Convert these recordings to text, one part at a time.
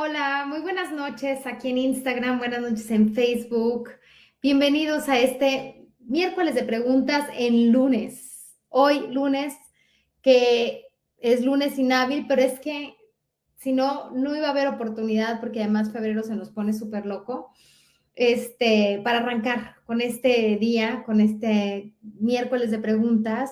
Hola, muy buenas noches aquí en Instagram, buenas noches en Facebook. Bienvenidos a este miércoles de preguntas en lunes. Hoy lunes, que es lunes inhábil, pero es que si no, no iba a haber oportunidad porque además febrero se nos pone súper loco. Para arrancar con este día, con este miércoles de preguntas,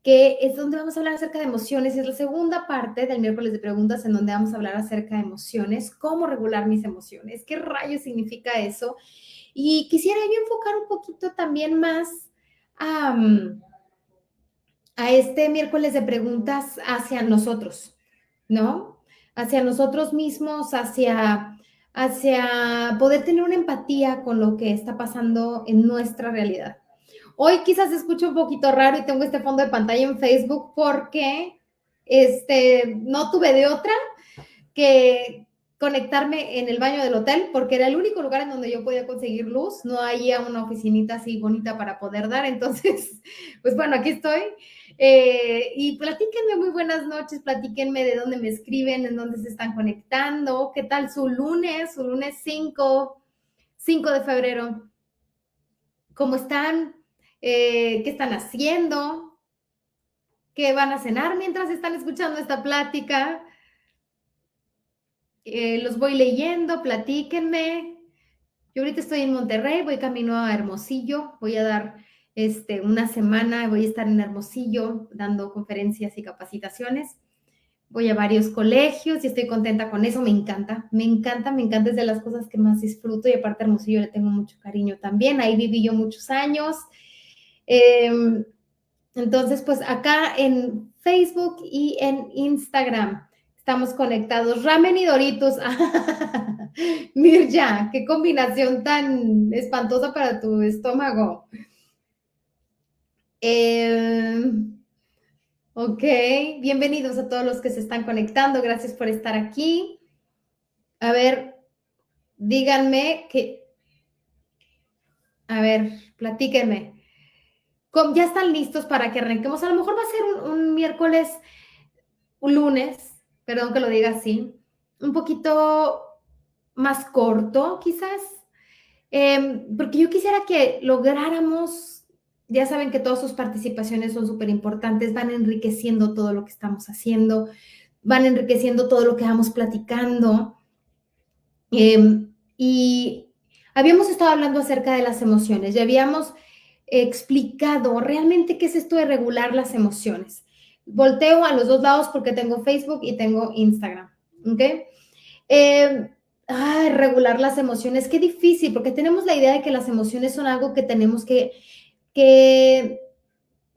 que es donde vamos a hablar acerca de emociones. Es la segunda parte del miércoles de preguntas en donde vamos a hablar acerca de emociones, cómo regular mis emociones, qué rayos significa eso. Y quisiera yo enfocar un poquito también más a, a este miércoles de preguntas hacia nosotros, ¿no? Hacia nosotros mismos, hacia poder tener una empatía con lo que está pasando en nuestra realidad. Hoy quizás se escucha un poquito raro y tengo este fondo de pantalla en Facebook porque no tuve de otra que conectarme en el baño del hotel porque era el único lugar en donde yo podía conseguir luz, no había una oficinita así bonita para poder dar, entonces, pues bueno, aquí estoy. Y platíquenme, muy buenas noches, platíquenme de dónde me escriben, en dónde se están conectando, qué tal su lunes 5 de febrero, cómo están, qué están haciendo, qué van a cenar mientras están escuchando esta plática. Los voy leyendo, platíquenme. Yo ahorita estoy en Monterrey, voy camino a Hermosillo, voy a dar una semana, voy a estar en Hermosillo dando conferencias y capacitaciones. Voy a varios colegios y estoy contenta con eso, me encanta, me encanta, me encanta, es de las cosas que más disfruto y aparte Hermosillo le tengo mucho cariño también, ahí viví yo muchos años. Entonces, pues acá en Facebook y en Instagram estamos conectados. Ramen y Doritos. Mirja, qué combinación tan espantosa para tu estómago. Ok, bienvenidos a todos los que se están conectando. Gracias por estar aquí. A ver, díganme que, a ver, platíquenme. ¿Ya están listos para que arranquemos? A lo mejor va a ser un miércoles, un lunes, perdón que lo diga así, un poquito más corto, quizás, porque yo quisiera que lográramos, ya saben que todas sus participaciones son súper importantes, van enriqueciendo todo lo que estamos haciendo, van enriqueciendo todo lo que vamos platicando. Y habíamos estado hablando acerca de las emociones, ya habíamos explicado realmente qué es esto de regular las emociones. Volteo a los dos lados porque tengo Facebook y tengo Instagram, ¿ok? Regular las emociones, qué difícil, porque tenemos la idea de que las emociones son algo que tenemos que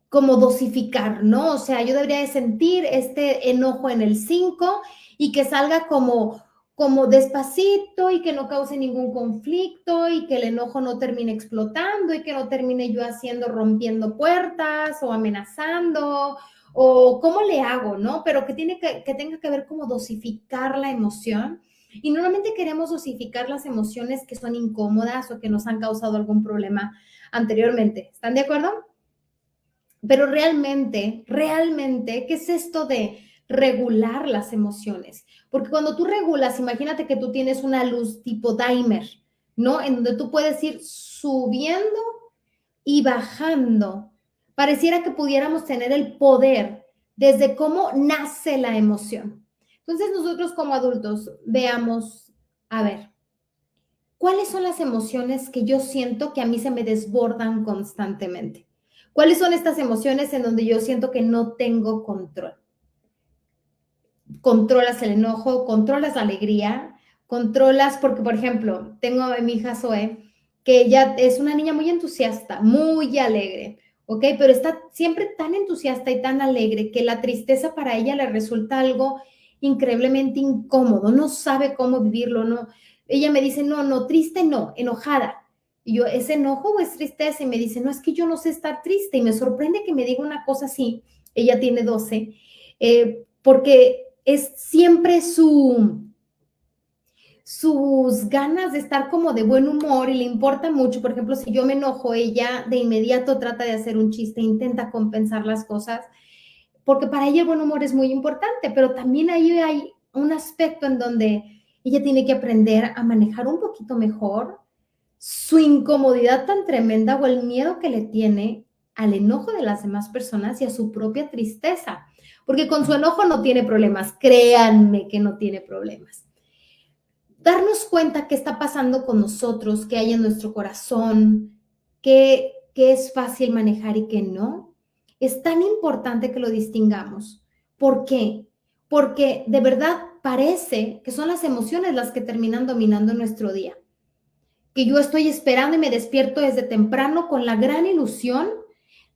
como dosificar, ¿no? O sea, yo debería de sentir este enojo en el 5 y que salga como despacito y que no cause ningún conflicto y que el enojo no termine explotando y que no termine yo haciendo, rompiendo puertas o amenazando o cómo le hago, ¿no? Pero que tenga que ver como dosificar la emoción. Y normalmente queremos dosificar las emociones que son incómodas o que nos han causado algún problema anteriormente. ¿Están de acuerdo? Pero realmente, ¿qué es esto de regular las emociones? Porque cuando tú regulas, imagínate que tú tienes una luz tipo dimer, ¿no? En donde tú puedes ir subiendo y bajando. Pareciera que pudiéramos tener el poder desde cómo nace la emoción. Entonces nosotros como adultos veamos, a ver, ¿cuáles son las emociones que yo siento que a mí se me desbordan constantemente? ¿Cuáles son estas emociones en donde yo siento que no tengo control? Controlas el enojo, controlas la alegría, controlas, porque por ejemplo, tengo a mi hija Zoe, que ella es una niña muy entusiasta, muy alegre, ¿ok? Pero está siempre tan entusiasta y tan alegre que la tristeza para ella le resulta algo increíblemente incómodo, no sabe cómo vivirlo, no. Ella me dice, no, no, triste no, enojada. Y yo, ¿es enojo o es tristeza? Y me dice, no, es que yo no sé estar triste. Y me sorprende que me diga una cosa así. Ella tiene 12, porque es siempre sus ganas de estar como de buen humor y le importa mucho. Por ejemplo, si yo me enojo, ella de inmediato trata de hacer un chiste, intenta compensar las cosas, porque para ella el buen humor es muy importante, pero también ahí hay un aspecto en donde ella tiene que aprender a manejar un poquito mejor su incomodidad tan tremenda o el miedo que le tiene al enojo de las demás personas y a su propia tristeza, porque con su enojo no tiene problemas, créanme que no tiene problemas. Darnos cuenta qué está pasando con nosotros, qué hay en nuestro corazón, qué es fácil manejar y qué no, es tan importante que lo distingamos. ¿Por qué? Porque de verdad parece que son las emociones las que terminan dominando nuestro día. Que yo estoy esperando y me despierto desde temprano con la gran ilusión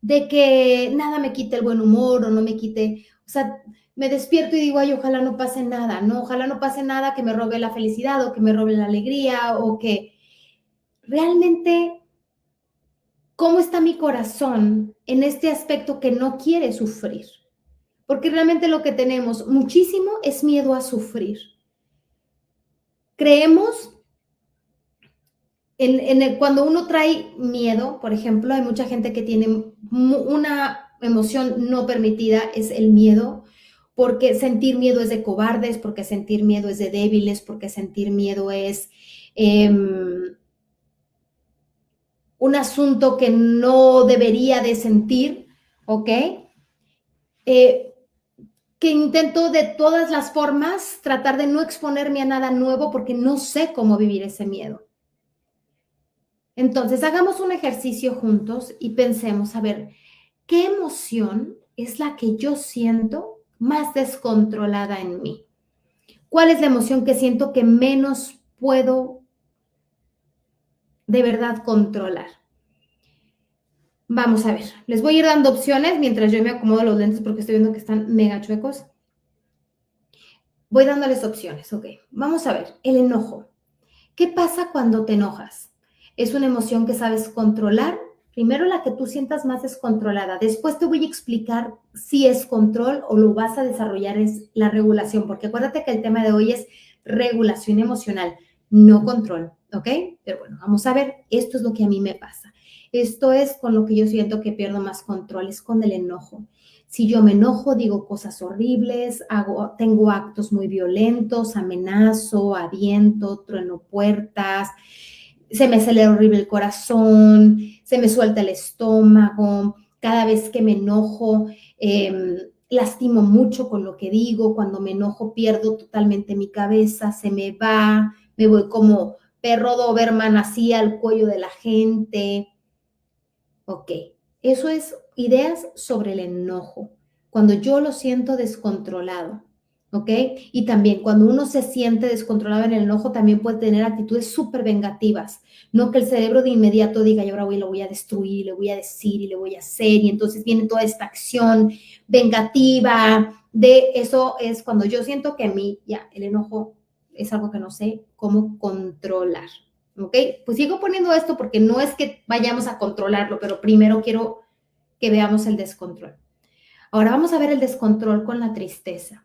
de que nada me quite el buen humor o no me quite, o sea, me despierto y digo, ay, ojalá no pase nada, ¿no? Ojalá no pase nada que me robe la felicidad o que me robe la alegría o que realmente, ¿cómo está mi corazón en este aspecto que no quiere sufrir? Porque realmente lo que tenemos muchísimo es miedo a sufrir. Creemos cuando uno trae miedo, por ejemplo, hay mucha gente que tiene una emoción no permitida, es el miedo, porque sentir miedo es de cobardes, porque sentir miedo es de débiles, porque sentir miedo es un asunto que no debería de sentir, ¿ok? Que intento de todas las formas tratar de no exponerme a nada nuevo porque no sé cómo vivir ese miedo. Entonces, hagamos un ejercicio juntos y pensemos, a ver, ¿qué emoción es la que yo siento más descontrolada en mí? ¿Cuál es la emoción que siento que menos puedo de verdad controlar? Vamos a ver, les voy a ir dando opciones mientras yo me acomodo los lentes porque estoy viendo que están mega chuecos. Voy dándoles opciones, ok. Vamos a ver, el enojo. ¿Qué pasa cuando te enojas? ¿Es una emoción que sabes controlar? Primero la que tú sientas más descontrolada. Después te voy a explicar si es control o lo vas a desarrollar es la regulación, porque acuérdate que el tema de hoy es regulación emocional, no control, ¿ok? Pero bueno, vamos a ver, esto es lo que a mí me pasa. Esto es con lo que yo siento que pierdo más control, es con el enojo. Si yo me enojo, digo cosas horribles, tengo actos muy violentos, amenazo, aviento, trueno puertas, se me acelera horrible el corazón, se me suelta el estómago, cada vez que me enojo, lastimo mucho con lo que digo, cuando me enojo pierdo totalmente mi cabeza, se me va, me voy como perro Doberman así al cuello de la gente. Ok, eso es ideas sobre el enojo, cuando yo lo siento descontrolado. ¿Ok? Y también cuando uno se siente descontrolado en el enojo, también puede tener actitudes súper vengativas, no que el cerebro de inmediato diga, yo ahora lo voy a destruir, le voy a decir y le voy a hacer, y entonces viene toda esta acción vengativa, de eso es cuando yo siento que a mí ya el enojo es algo que no sé cómo controlar. ¿Ok? Pues sigo poniendo esto porque no es que vayamos a controlarlo, pero primero quiero que veamos el descontrol. Ahora vamos a ver el descontrol con la tristeza.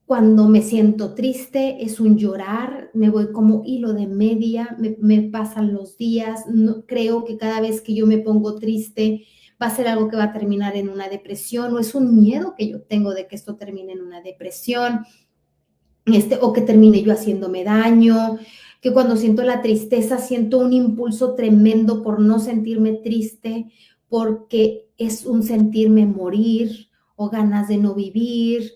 Cuando me siento triste es un llorar, me voy como hilo de media, me pasan los días, no, creo que cada vez que yo me pongo triste va a ser algo que va a terminar en una depresión o es un miedo que yo tengo de que esto termine en una depresión, o que termine yo haciéndome daño, que cuando siento la tristeza siento un impulso tremendo por no sentirme triste, porque es un sentirme morir o ganas de no vivir,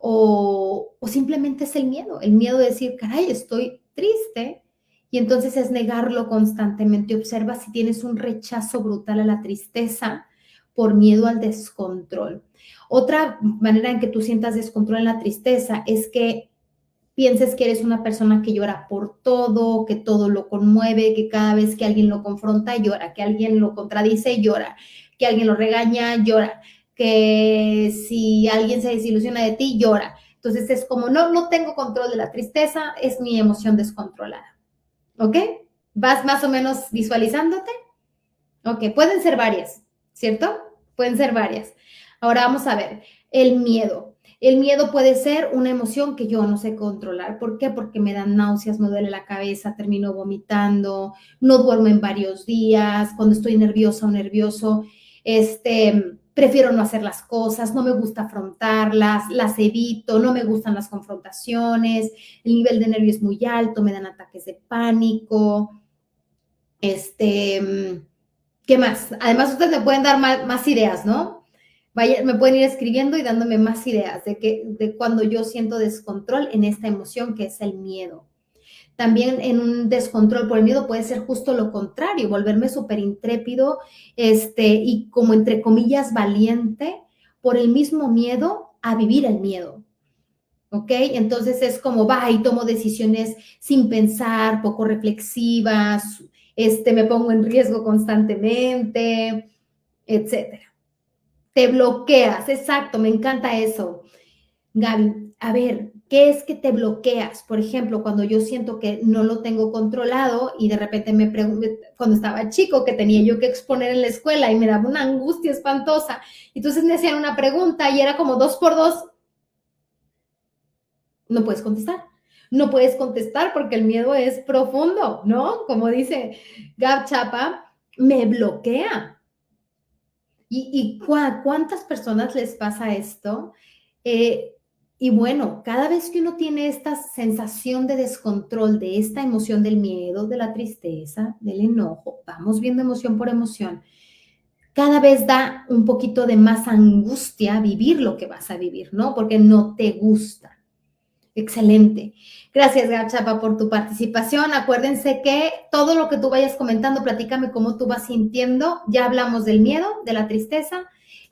o simplemente es el miedo de decir, caray, estoy triste, y entonces es negarlo constantemente. Observa si tienes un rechazo brutal a la tristeza por miedo al descontrol. Otra manera en que tú sientas descontrol en la tristeza es que pienses que eres una persona que llora por todo, que todo lo conmueve, que cada vez que alguien lo confronta llora, que alguien lo contradice llora, que alguien lo regaña llora, que si alguien se desilusiona de ti llora. Entonces es como, no tengo control de la tristeza, es mi emoción descontrolada. ¿Ok? ¿Vas más o menos visualizándote? Ok, pueden ser varias, ¿cierto? Pueden ser varias. Ahora vamos a ver, el miedo. El miedo puede ser una emoción que yo no sé controlar. ¿Por qué? Porque me dan náuseas, me duele la cabeza, termino vomitando, no duermo en varios días, cuando estoy nerviosa o nervioso, prefiero no hacer las cosas, no me gusta afrontarlas, las evito, no me gustan las confrontaciones, el nivel de nervio es muy alto, me dan ataques de pánico, ¿qué más? Además, ustedes me pueden dar más ideas, ¿no? Vaya, me pueden ir escribiendo y dándome más ideas de cuando yo siento descontrol en esta emoción que es el miedo. También en un descontrol por el miedo puede ser justo lo contrario, volverme súper intrépido, y como entre comillas valiente por el mismo miedo a vivir el miedo. ¿Ok? Entonces es como va y tomo decisiones sin pensar, poco reflexivas, me pongo en riesgo constantemente, etcétera. Te bloqueas, exacto, me encanta eso. Gaby, a ver, ¿qué es que te bloqueas? Por ejemplo, cuando yo siento que no lo tengo controlado y de repente me pregunto, cuando estaba chico, que tenía yo que exponer en la escuela y me daba una angustia espantosa, entonces me hacían una pregunta y era como 2 por 2, no puedes contestar. No puedes contestar porque el miedo es profundo, ¿no? Como dice Gab Chapa, me bloquea. ¿Y cuántas personas les pasa esto? Y bueno, cada vez que uno tiene esta sensación de descontrol, de esta emoción del miedo, de la tristeza, del enojo, vamos viendo emoción por emoción, cada vez da un poquito de más angustia vivir lo que vas a vivir, ¿no? Porque no te gusta. Excelente. Gracias, Gachapa, por tu participación. Acuérdense que todo lo que tú vayas comentando, platícame cómo tú vas sintiendo. Ya hablamos del miedo, de la tristeza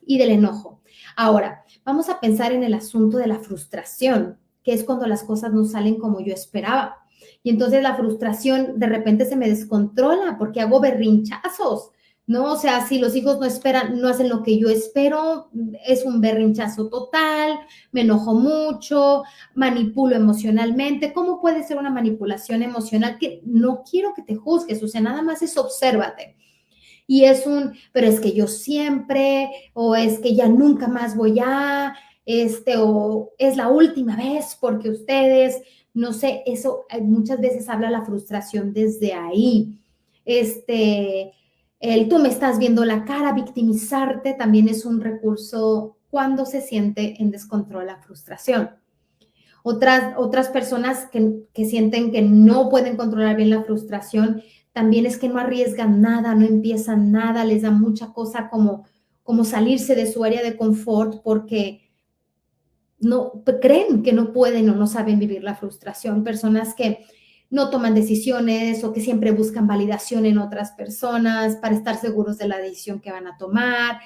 y del enojo. Ahora, vamos a pensar en el asunto de la frustración, que es cuando las cosas no salen como yo esperaba. Y entonces la frustración de repente se me descontrola porque hago berrinchazos, ¿no? O sea, si los hijos no esperan, no hacen lo que yo espero, es un berrinchazo total, me enojo mucho, manipulo emocionalmente. ¿Cómo puede ser una manipulación emocional? Que no quiero que te juzgues, o sea, nada más es obsérvate. Y pero es que yo siempre, o es que ya nunca más voy a, o es la última vez porque ustedes, no sé, eso muchas veces habla la frustración desde ahí. El tú me estás viendo la cara, victimizarte también es un recurso cuando se siente en descontrol la frustración. Otras personas que sienten que no pueden controlar bien la frustración, también es que no arriesgan nada, no empiezan nada, les da mucha cosa como salirse de su área de confort porque no creen que no pueden o no saben vivir la frustración. Personas que no toman decisiones o que siempre buscan validación en otras personas para estar seguros de la decisión que van a tomar.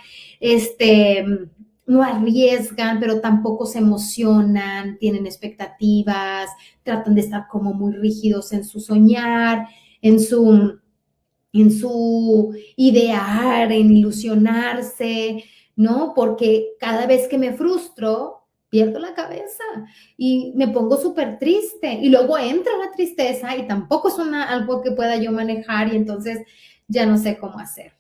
No arriesgan, pero tampoco se emocionan, tienen expectativas, tratan de estar como muy rígidos en su soñar, en su idear, en ilusionarse, ¿no? Porque cada vez que me frustro, pierdo la cabeza y me pongo súper triste y luego entra la tristeza y tampoco es algo que pueda yo manejar y entonces ya no sé cómo hacer.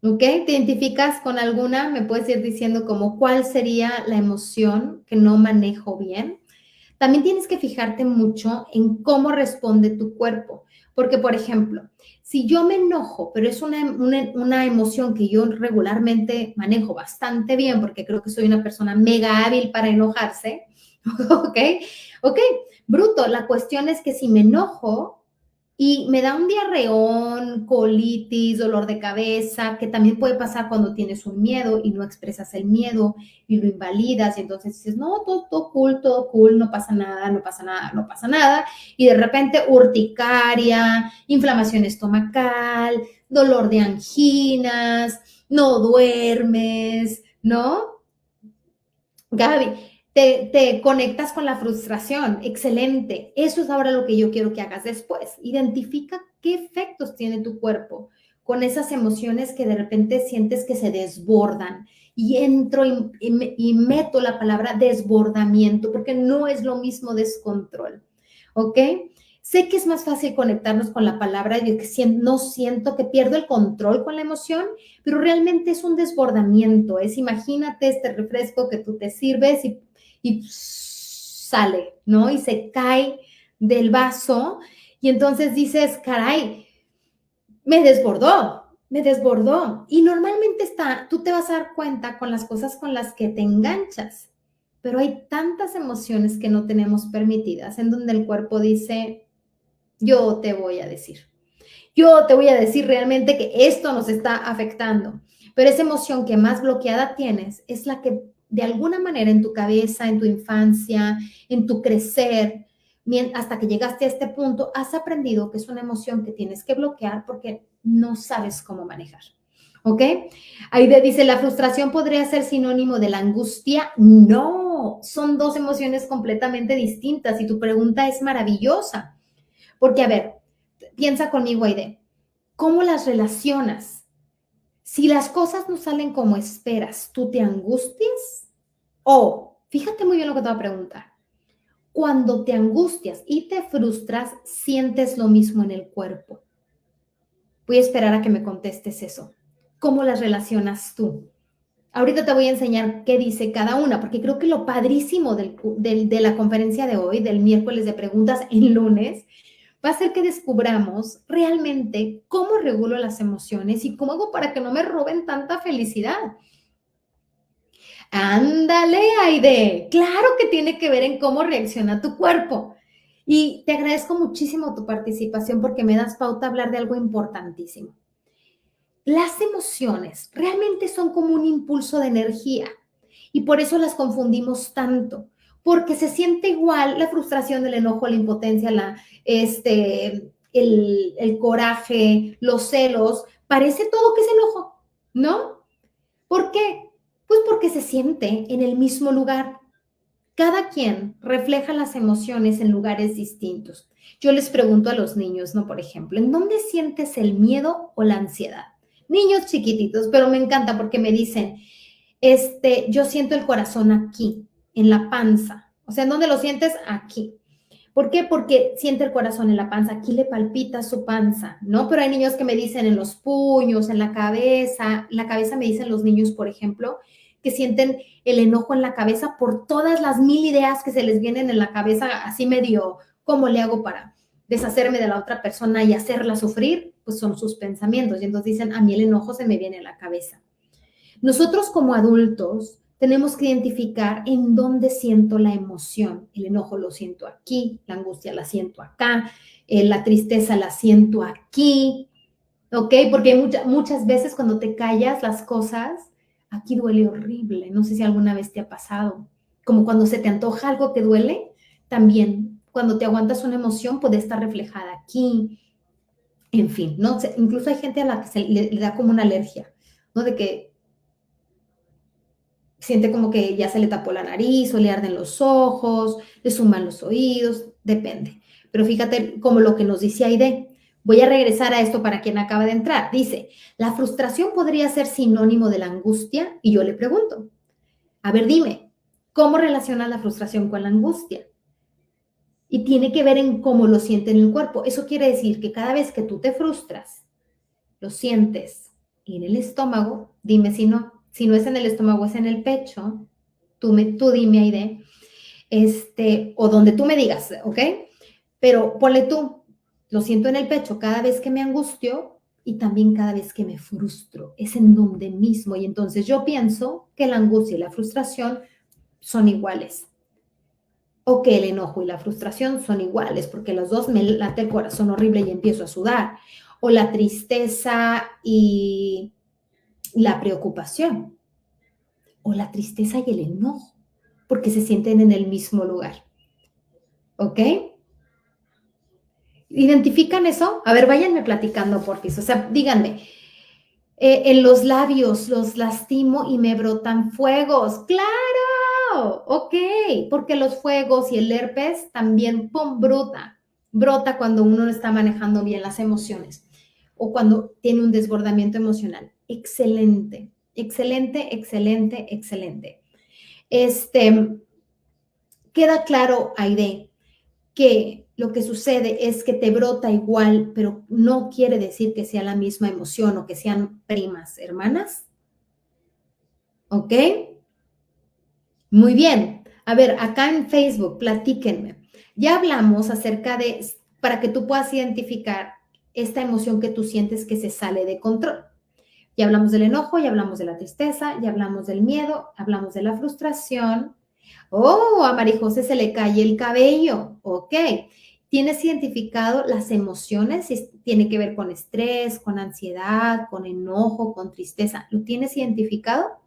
¿Ok? ¿Te identificas con alguna? ¿Me puedes ir diciendo como cuál sería la emoción que no manejo bien? También tienes que fijarte mucho en cómo responde tu cuerpo, porque, por ejemplo, si yo me enojo, pero es una emoción que yo regularmente manejo bastante bien, porque creo que soy una persona mega hábil para enojarse, ¿ok? Ok, bruto. La cuestión es que si me enojo, y me da un diarreón, colitis, dolor de cabeza, que también puede pasar cuando tienes un miedo y no expresas el miedo y lo invalidas y entonces dices, no, todo cool, no pasa nada, no pasa nada, no pasa nada. Y de repente urticaria, inflamación estomacal, dolor de anginas, no duermes, ¿no? Gaby, te conectas con la frustración. Excelente. Eso es ahora lo que yo quiero que hagas después. Identifica qué efectos tiene tu cuerpo con esas emociones que de repente sientes que se desbordan. Y entro y meto la palabra desbordamiento, porque no es lo mismo descontrol. ¿Ok? Sé que es más fácil conectarnos con la palabra y que no siento que pierdo el control con la emoción, pero realmente es un desbordamiento. Imagínate este refresco que tú te sirves y sale, ¿no? Y se cae del vaso y entonces dices, caray, me desbordó. me desbordó. Y normalmente tú te vas a dar cuenta con las cosas con las que te enganchas, pero hay tantas emociones que no tenemos permitidas en donde el cuerpo dice, yo te voy a decir. Yo te voy a decir realmente que esto nos está afectando, pero esa emoción que más bloqueada tienes es la que de alguna manera en tu cabeza, en tu infancia, en tu crecer, hasta que llegaste a este punto, has aprendido que es una emoción que tienes que bloquear porque no sabes cómo manejar. ¿Ok? Ahí dice, ¿la frustración podría ser sinónimo de la angustia? No, son dos emociones completamente distintas y tu pregunta es maravillosa. Porque, a ver, piensa conmigo, Aide, ¿cómo las relacionas? Si las cosas no salen como esperas, ¿tú te angustias? O, fíjate muy bien lo que te voy a preguntar. Cuando te angustias y te frustras, ¿sientes lo mismo en el cuerpo? Voy a esperar a que me contestes eso. ¿Cómo las relacionas tú? Ahorita te voy a enseñar qué dice cada una, porque creo que lo padrísimo de la conferencia de hoy, del miércoles de preguntas en lunes, va a ser que descubramos realmente cómo regulo las emociones y cómo hago para que no me roben tanta felicidad. Ándale, Aide. Claro que tiene que ver en cómo reacciona tu cuerpo. Y te agradezco muchísimo tu participación porque me das pauta a hablar de algo importantísimo. Las emociones realmente son como un impulso de energía y por eso las confundimos tanto, porque se siente igual la frustración, el enojo, la impotencia, el coraje, los celos, parece todo que es enojo, ¿no? ¿Por qué? Pues porque se siente en el mismo lugar. Cada quien refleja las emociones en lugares distintos. Yo les pregunto a los niños, ¿no? Por ejemplo, ¿en dónde sientes el miedo o la ansiedad? Niños chiquititos, pero me encanta porque me dicen, yo siento el corazón aquí, en la panza. O sea, ¿en dónde lo sientes? Aquí. ¿Por qué? Porque siente el corazón en la panza, aquí le palpita su panza, ¿no? Pero hay niños que me dicen en los puños, en la cabeza me dicen los niños, por ejemplo, que sienten el enojo en la cabeza por todas las mil ideas que se les vienen en la cabeza, así medio, ¿cómo le hago para deshacerme de la otra persona y hacerla sufrir? Pues son sus pensamientos. Y entonces dicen, a mí el enojo se me viene en la cabeza. Nosotros como adultos tenemos que identificar en dónde siento la emoción. El enojo lo siento aquí, la angustia la siento acá, la tristeza la siento aquí, ¿ok? Porque muchas veces cuando te callas las cosas, aquí duele horrible. No sé si alguna vez te ha pasado. Como cuando se te antoja algo que duele, también cuando te aguantas una emoción puede estar reflejada aquí. En fin, ¿no? Incluso hay gente a la que le da como una alergia, ¿no? De que siente como que ya se le tapó la nariz o le arden los ojos, le suman los oídos, depende. Pero fíjate como lo que nos dice Aide. Voy a regresar a esto para quien acaba de entrar. Dice, la frustración podría ser sinónimo de la angustia y yo le pregunto, a ver, dime, ¿cómo relacionas la frustración con la angustia? Y tiene que ver en cómo lo siente en el cuerpo. Eso quiere decir que cada vez que tú te frustras, lo sientes en el estómago, dime si no es en el estómago, es en el pecho, tú dime, Aide, o donde tú me digas, ¿ok? Pero ponle tú, lo siento en el pecho cada vez que me angustio y también cada vez que me frustro, es en donde mismo. Y entonces yo pienso que la angustia y la frustración son iguales. O que el enojo y la frustración son iguales, porque los dos me late el corazón horrible y empiezo a sudar. O la tristeza y la preocupación. O la tristeza y el enojo, porque se sienten en el mismo lugar. ¿Ok? ¿Identifican eso? A ver, váyanme platicando, porfis. O sea, díganme, en los labios los lastimo y me brotan fuegos. ¡Claro! Ok, porque los fuegos y el herpes también, ¡pum!, brota cuando uno no está manejando bien las emociones o cuando tiene un desbordamiento emocional. Excelente, excelente, excelente, excelente. Queda claro, Aide, que lo que sucede es que te brota igual, pero no quiere decir que sea la misma emoción o que sean primas, hermanas. ¿Ok? Muy bien. A ver, acá en Facebook, platíquenme. Ya hablamos acerca para que tú puedas identificar esta emoción que tú sientes que se sale de control. Ya hablamos del enojo, ya hablamos de la tristeza, ya hablamos del miedo, hablamos de la frustración. Oh, a María José se le cae el cabello. Ok. ¿Tienes identificado las emociones? Si tiene que ver con estrés, con ansiedad, con enojo, con tristeza. ¿Lo tienes identificado?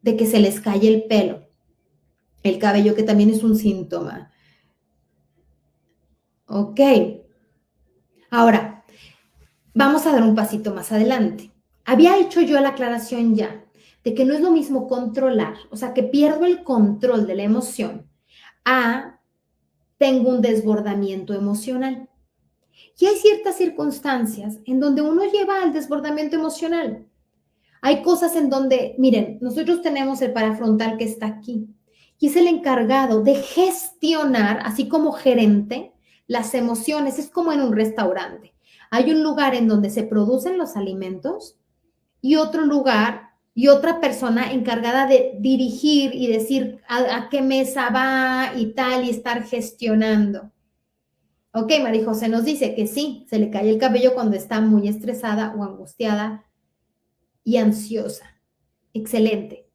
De que se les cae el pelo, el cabello, que también es un síntoma. Ok. Ahora, vamos a dar un pasito más adelante. Había hecho yo la aclaración ya de que no es lo mismo controlar, o sea, que pierdo el control de la emoción a tengo un desbordamiento emocional. Y hay ciertas circunstancias en donde uno lleva al desbordamiento emocional. Hay cosas en donde, miren, nosotros tenemos el parafrontal que está aquí y es el encargado de gestionar, así como gerente, las emociones. Es como en un restaurante. Hay un lugar en donde se producen los alimentos y otro lugar y otra persona encargada de dirigir y decir a qué mesa va y tal y estar gestionando. Ok, María José nos dice que sí, se le cae el cabello cuando está muy estresada o angustiada y ansiosa. Excelente.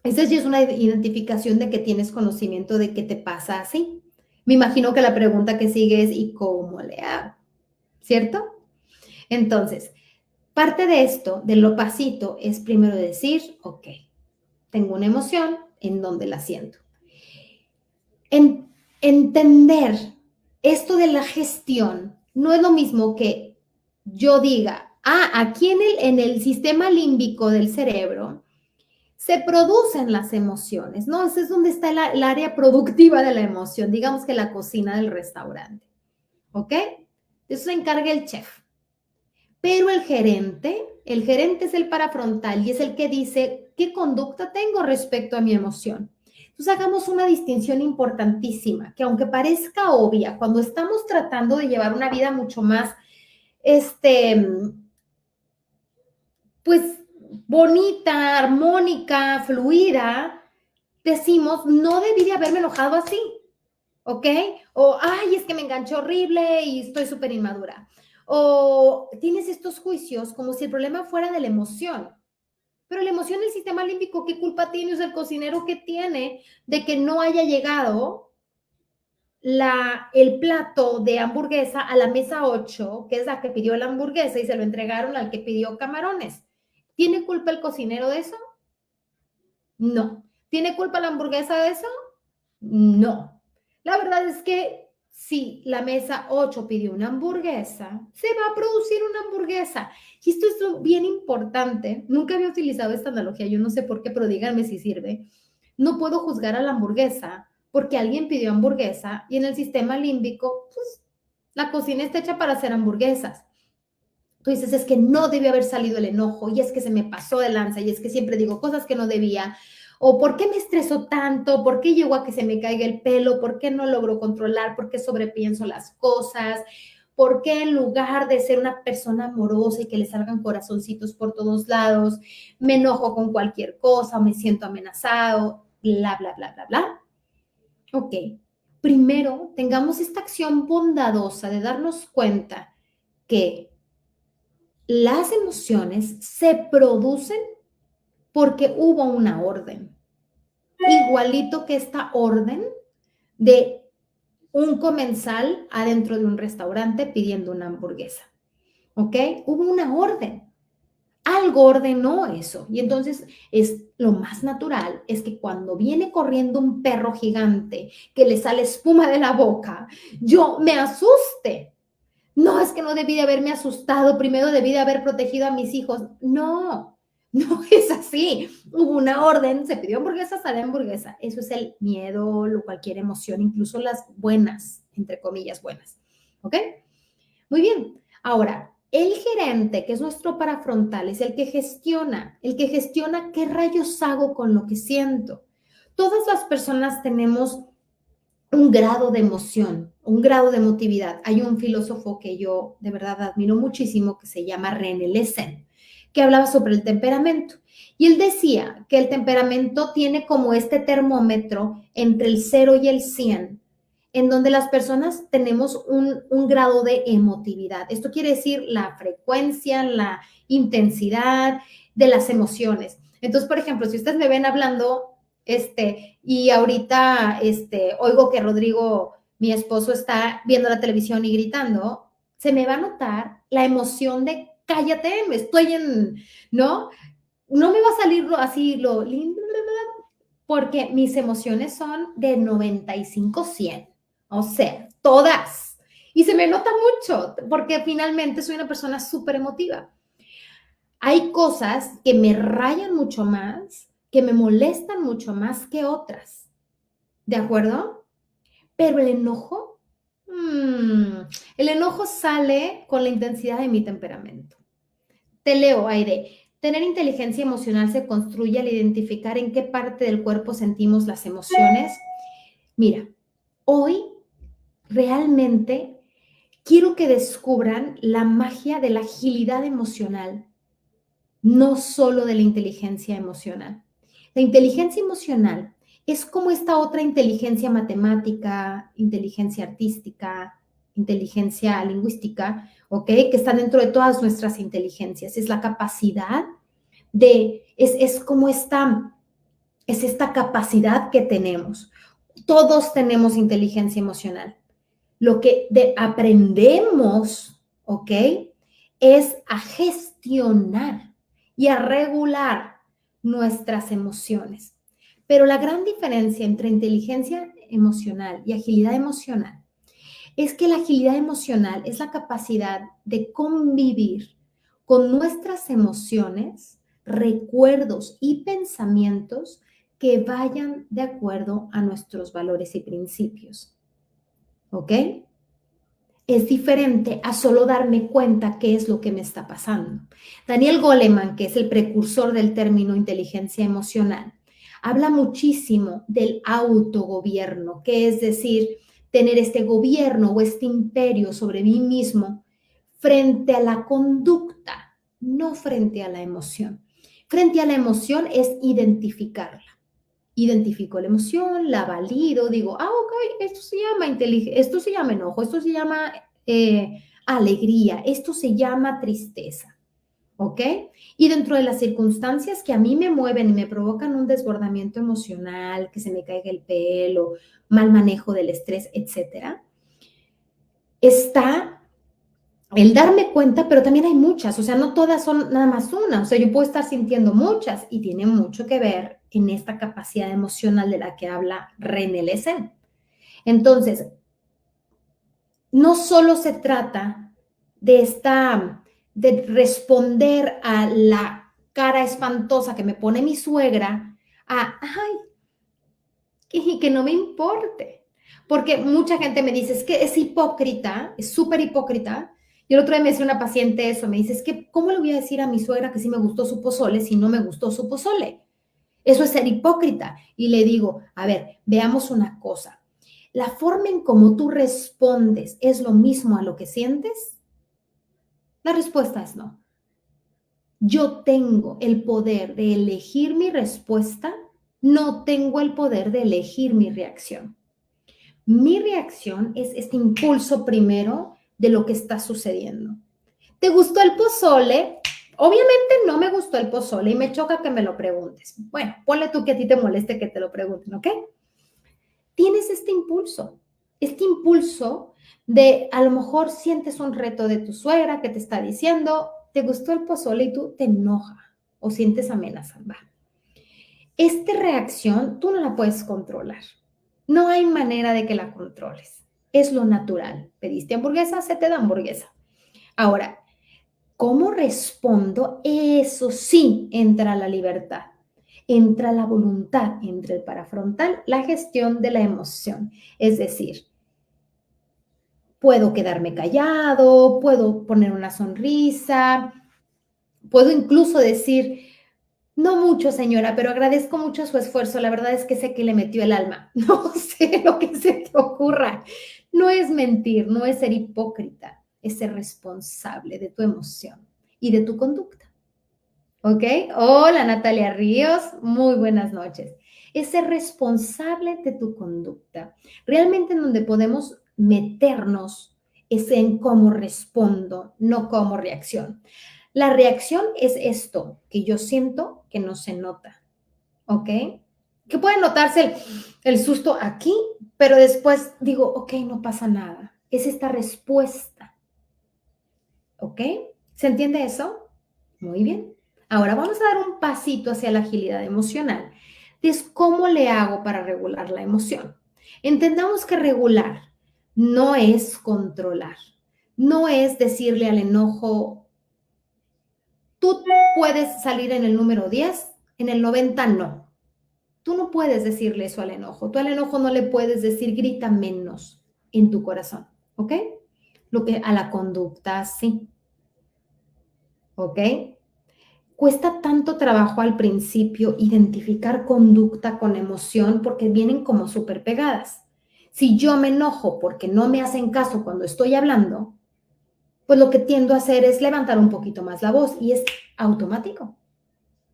Esa ya es una identificación de que tienes conocimiento de que te pasa así. Me imagino que la pregunta que sigue es, ¿y cómo le hago? ¿Cierto? Entonces, parte de esto, de lo pasito, es primero decir, ok, tengo una emoción, ¿en dónde la siento? Entender esto de la gestión no es lo mismo que yo diga, aquí en el sistema límbico del cerebro se producen las emociones, ¿no? Ese es donde está el área productiva de la emoción, digamos que la cocina del restaurante, ¿ok? Eso se encarga el chef. Pero el gerente es el parafrontal y es el que dice qué conducta tengo respecto a mi emoción. Entonces hagamos una distinción importantísima, que aunque parezca obvia, cuando estamos tratando de llevar una vida mucho más, pues bonita, armónica, fluida, decimos, no debí de haberme enojado así, ¿ok? O, ay, es que me enganchó horrible y estoy súper inmadura. O tienes estos juicios como si el problema fuera de la emoción. Pero la emoción del sistema límbico, ¿qué culpa tiene? Es el cocinero que tiene de que no haya llegado el plato de hamburguesa a la mesa 8, que es la que pidió la hamburguesa y se lo entregaron al que pidió camarones. ¿Tiene culpa el cocinero de eso? No. ¿Tiene culpa la hamburguesa de eso? No. La verdad es que si la mesa 8 pidió una hamburguesa, se va a producir una hamburguesa. Y esto es bien importante. Nunca había utilizado esta analogía, yo no sé por qué, pero díganme si sirve. No puedo juzgar a la hamburguesa porque alguien pidió hamburguesa y en el sistema límbico, pues la cocina está hecha para hacer hamburguesas. Tú dices, es que no debió haber salido el enojo y es que se me pasó de lanza y es que siempre digo cosas que no debía. O ¿por qué me estreso tanto? ¿Por qué llego a que se me caiga el pelo? ¿Por qué no logro controlar? ¿Por qué sobrepienso las cosas? ¿Por qué en lugar de ser una persona amorosa y que le salgan corazoncitos por todos lados, me enojo con cualquier cosa o me siento amenazado? Bla, bla, bla, bla, bla. Ok. Primero, tengamos esta acción bondadosa de darnos cuenta que las emociones se producen porque hubo una orden. Igualito que esta orden de un comensal adentro de un restaurante pidiendo una hamburguesa. ¿Ok? Hubo una orden. Algo ordenó eso. Y entonces es lo más natural, es que cuando viene corriendo un perro gigante que le sale espuma de la boca, yo me asuste. No, es que no debí de haberme asustado, primero debí de haber protegido a mis hijos. No, no es así. Hubo una orden, se pidió hamburguesa, sale hamburguesa. Eso es el miedo, cualquier emoción, incluso las buenas, entre comillas, buenas. ¿Ok? Muy bien. Ahora, el gerente, que es nuestro parafrontal, es el que gestiona qué rayos hago con lo que siento. Todas las personas tenemos un grado de emoción, un grado de emotividad. Hay un filósofo que yo de verdad admiro muchísimo que se llama René Lessen, que hablaba sobre el temperamento. Y él decía que el temperamento tiene como este termómetro entre el 0 y el 100, en donde las personas tenemos un grado de emotividad. Esto quiere decir la frecuencia, la intensidad de las emociones. Entonces, por ejemplo, si ustedes me ven hablando, y ahorita, oigo que Rodrigo, mi esposo, está viendo la televisión y gritando, se me va a notar la emoción de cállate, me estoy en, ¿no? No me va a salir así lo lindo, porque mis emociones son de 95-100, o sea, todas. Y se me nota mucho, porque finalmente soy una persona súper emotiva. Hay cosas que me rayan mucho más, que me molestan mucho más que otras, ¿de acuerdo? Pero el enojo sale con la intensidad de mi temperamento. Te leo, Aide. Tener inteligencia emocional se construye al identificar en qué parte del cuerpo sentimos las emociones. Mira, hoy realmente quiero que descubran la magia de la agilidad emocional, no solo de la inteligencia emocional. La inteligencia emocional es como esta otra inteligencia matemática, inteligencia artística, inteligencia lingüística, ¿ok? Que está dentro de todas nuestras inteligencias. Es la capacidad es como es esta capacidad que tenemos. Todos tenemos inteligencia emocional. Lo que aprendemos, ¿ok? Es a gestionar y a regular nuestras emociones. Pero la gran diferencia entre inteligencia emocional y agilidad emocional es que la agilidad emocional es la capacidad de convivir con nuestras emociones, recuerdos y pensamientos que vayan de acuerdo a nuestros valores y principios. ¿Ok? Es diferente a solo darme cuenta qué es lo que me está pasando. Daniel Goleman, que es el precursor del término inteligencia emocional, habla muchísimo del autogobierno, que es decir, tener este gobierno o este imperio sobre mí mismo frente a la conducta, no frente a la emoción. Frente a la emoción es identificarla. Identifico la emoción, la valido, digo, ok, esto se llama enojo, esto se llama alegría, esto se llama tristeza, ¿ok? Y dentro de las circunstancias que a mí me mueven y me provocan un desbordamiento emocional, que se me caiga el pelo, mal manejo del estrés, etcétera, está el darme cuenta, pero también hay muchas, o sea, no todas son nada más una, o sea, yo puedo estar sintiendo muchas y tiene mucho que ver en esta capacidad emocional de la que habla René Lessen. Entonces, no solo se trata de responder a la cara espantosa que me pone mi suegra, que no me importe. Porque mucha gente me dice, es que es hipócrita, es súper hipócrita. Y el otro día me decía una paciente eso, me dice, es que, ¿cómo le voy a decir a mi suegra que sí me gustó su pozole si no me gustó su pozole? Eso es ser hipócrita. Y le digo, a ver, veamos una cosa. ¿La forma en cómo tú respondes es lo mismo a lo que sientes? La respuesta es no. Yo tengo el poder de elegir mi respuesta, no tengo el poder de elegir mi reacción. Mi reacción es este impulso primero de lo que está sucediendo. ¿Te gustó el pozole? Obviamente no me gustó el pozole y me choca que me lo preguntes. Bueno, ponle tú que a ti te moleste que te lo pregunten, ¿ok? Tienes este impulso de a lo mejor sientes un reto de tu suegra que te está diciendo, ¿te gustó el pozole? Y tú te enoja o sientes amenaza. Va. Esta reacción tú no la puedes controlar. No hay manera de que la controles. Es lo natural. Pediste hamburguesa, se te da hamburguesa. Ahora, ¿cómo respondo? Eso sí entra la libertad. Entra la voluntad, entra el parafrontal, la gestión de la emoción. Es decir, puedo quedarme callado, puedo poner una sonrisa, puedo incluso decir, no mucho, señora, pero agradezco mucho su esfuerzo. La verdad es que sé que le metió el alma. No sé lo que se te ocurra. No es mentir, no es ser hipócrita, es ser responsable de tu emoción y de tu conducta. ¿Ok? Hola, Natalia Ríos. Muy buenas noches. es ser responsable de tu conducta. Realmente en donde podemos meternos es en cómo respondo, no cómo reacción. La reacción es esto que yo siento que no se nota, ¿ok? Que puede notarse el susto aquí, pero después digo, ok, no pasa nada. Es esta respuesta, ¿ok? ¿Se entiende eso? Muy bien. Ahora vamos a dar un pasito hacia la agilidad emocional. Es cómo le hago para regular la emoción. Entendamos que regular no es controlar, no es decirle al enojo, tú puedes salir en el número 10, en el 90 no. Tú no puedes decirle eso al enojo. Tú al enojo no le puedes decir grita menos en tu corazón, ¿ok? Lo que a la conducta sí, ¿ok? Cuesta tanto trabajo al principio identificar conducta con emoción porque vienen como súper pegadas. Si yo me enojo porque no me hacen caso cuando estoy hablando, pues lo que tiendo a hacer es levantar un poquito más la voz y es automático.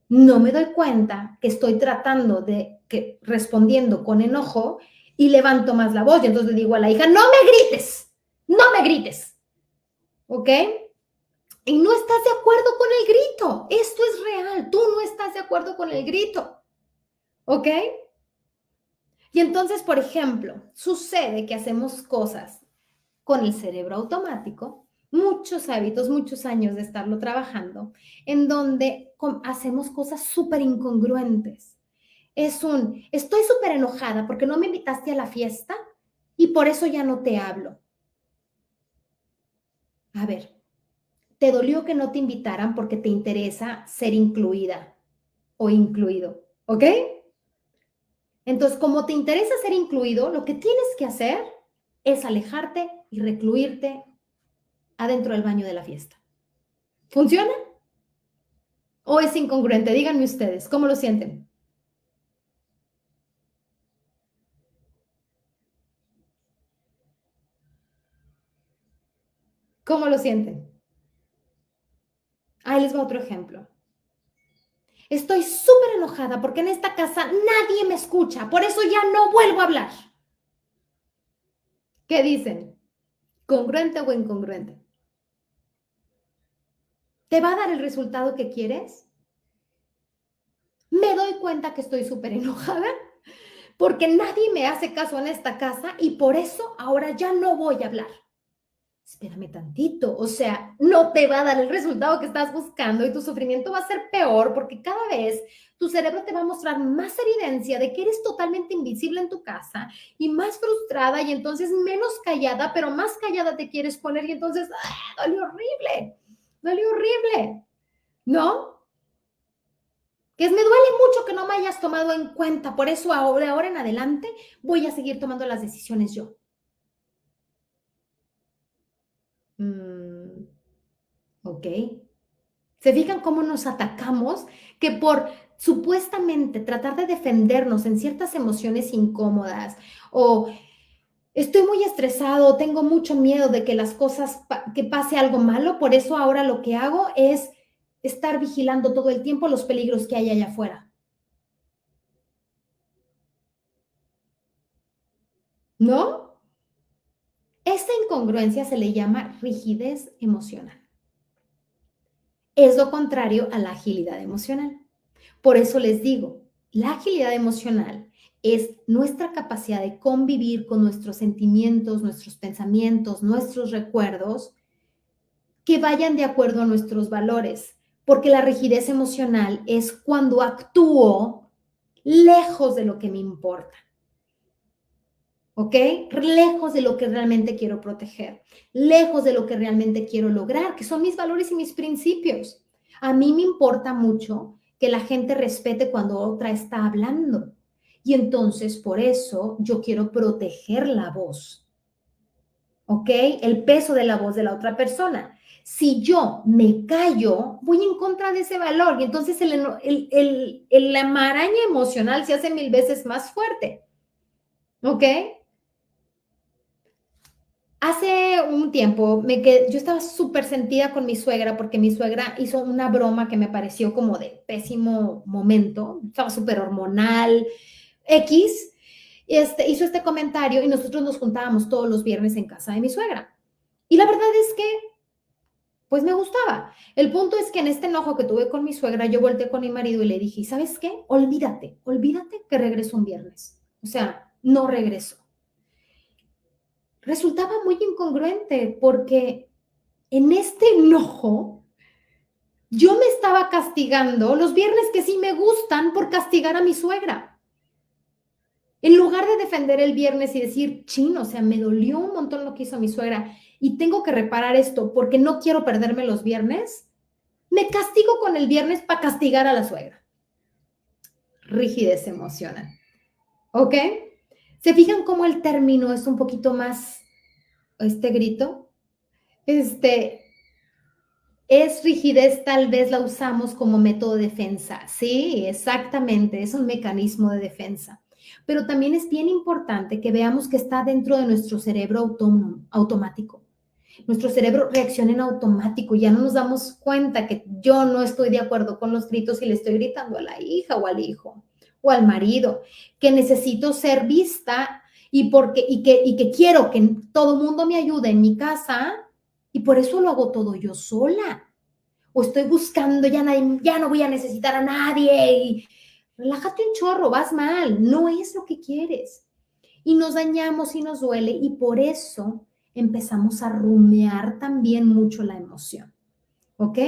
No me doy cuenta que estoy tratando de que respondiendo con enojo y levanto más la voz y entonces le digo a la hija, no me grites, ¿ok? Y no estás de acuerdo con el grito. Esto es real. Tú no estás de acuerdo con el grito. ¿Ok? Y entonces, por ejemplo, sucede que hacemos cosas con el cerebro automático, muchos hábitos, muchos años de estarlo trabajando, en donde hacemos cosas súper incongruentes. Estoy súper enojada porque no me invitaste a la fiesta y por eso ya no te hablo. A ver, te dolió que no te invitaran porque te interesa ser incluida o incluido, ¿ok? Entonces, como te interesa ser incluido, lo que tienes que hacer es alejarte y recluirte adentro del baño de la fiesta. ¿Funciona? ¿O es incongruente? Díganme ustedes, ¿cómo lo sienten? ¿Cómo lo sienten? Ahí les va otro ejemplo. Estoy súper enojada porque en esta casa nadie me escucha, por eso ya no vuelvo a hablar. ¿Qué dicen? ¿Congruente o incongruente? ¿Te va a dar el resultado que quieres? Me doy cuenta que estoy súper enojada porque nadie me hace caso en esta casa y por eso ahora ya no voy a hablar. Espérame tantito, o sea, no te va a dar el resultado que estás buscando y tu sufrimiento va a ser peor porque cada vez tu cerebro te va a mostrar más evidencia de que eres totalmente invisible en tu casa y más frustrada y entonces menos callada, pero más callada te quieres poner y entonces, ¡ah, duele horrible, ¿no? Que me duele mucho que no me hayas tomado en cuenta, por eso ahora en adelante voy a seguir tomando las decisiones yo. Ok. ¿Se fijan cómo nos atacamos? Que por supuestamente tratar de defendernos en ciertas emociones incómodas o estoy muy estresado, tengo mucho miedo de que las cosas, que pase algo malo, por eso ahora lo que hago es estar vigilando todo el tiempo los peligros que hay allá afuera. ¿No? Esta incongruencia se le llama rigidez emocional. Es lo contrario a la agilidad emocional. Por eso les digo, la agilidad emocional es nuestra capacidad de convivir con nuestros sentimientos, nuestros pensamientos, nuestros recuerdos que vayan de acuerdo a nuestros valores, porque la rigidez emocional es cuando actúo lejos de lo que me importa. ¿Ok? Lejos de lo que realmente quiero proteger, lejos de lo que realmente quiero lograr, que son mis valores y mis principios. A mí me importa mucho que la gente respete cuando otra está hablando. Y entonces, por eso, yo quiero proteger la voz, ¿ok? El peso de la voz de la otra persona. Si yo me callo, voy en contra de ese valor y entonces la maraña emocional se hace 1000 veces más fuerte, ¿ok? Hace un tiempo yo estaba súper sentida con mi suegra porque mi suegra hizo una broma que me pareció como de pésimo momento, estaba súper hormonal, X hizo este comentario y nosotros nos juntábamos todos los viernes en casa de mi suegra. Y la verdad es que, pues me gustaba. El punto es que en este enojo que tuve con mi suegra, yo volteé con mi marido y le dije, ¿sabes qué? Olvídate que regreso un viernes. O sea, no regreso. Resultaba muy incongruente porque en este enojo yo me estaba castigando los viernes que sí me gustan por castigar a mi suegra. En lugar de defender el viernes y decir, chino, o sea, me dolió un montón lo que hizo mi suegra y tengo que reparar esto porque no quiero perderme los viernes, me castigo con el viernes para castigar a la suegra. Rigidez emocional. ¿Ok? ¿Se fijan cómo el término es un poquito más, grito? Es rigidez, tal vez la usamos como método de defensa. Sí, exactamente, es un mecanismo de defensa. Pero también es bien importante que veamos que está dentro de nuestro cerebro automático. Nuestro cerebro reacciona en automático, ya no nos damos cuenta que yo no estoy de acuerdo con los gritos y le estoy gritando a la hija o al hijo o al marido, que necesito ser vista y que quiero que todo el mundo me ayude en mi casa y por eso lo hago todo yo sola. O estoy buscando, ya no voy a necesitar a nadie y relájate un chorro, vas mal, no es lo que quieres. Y nos dañamos y nos duele y por eso empezamos a rumiar también mucho la emoción, ¿ok?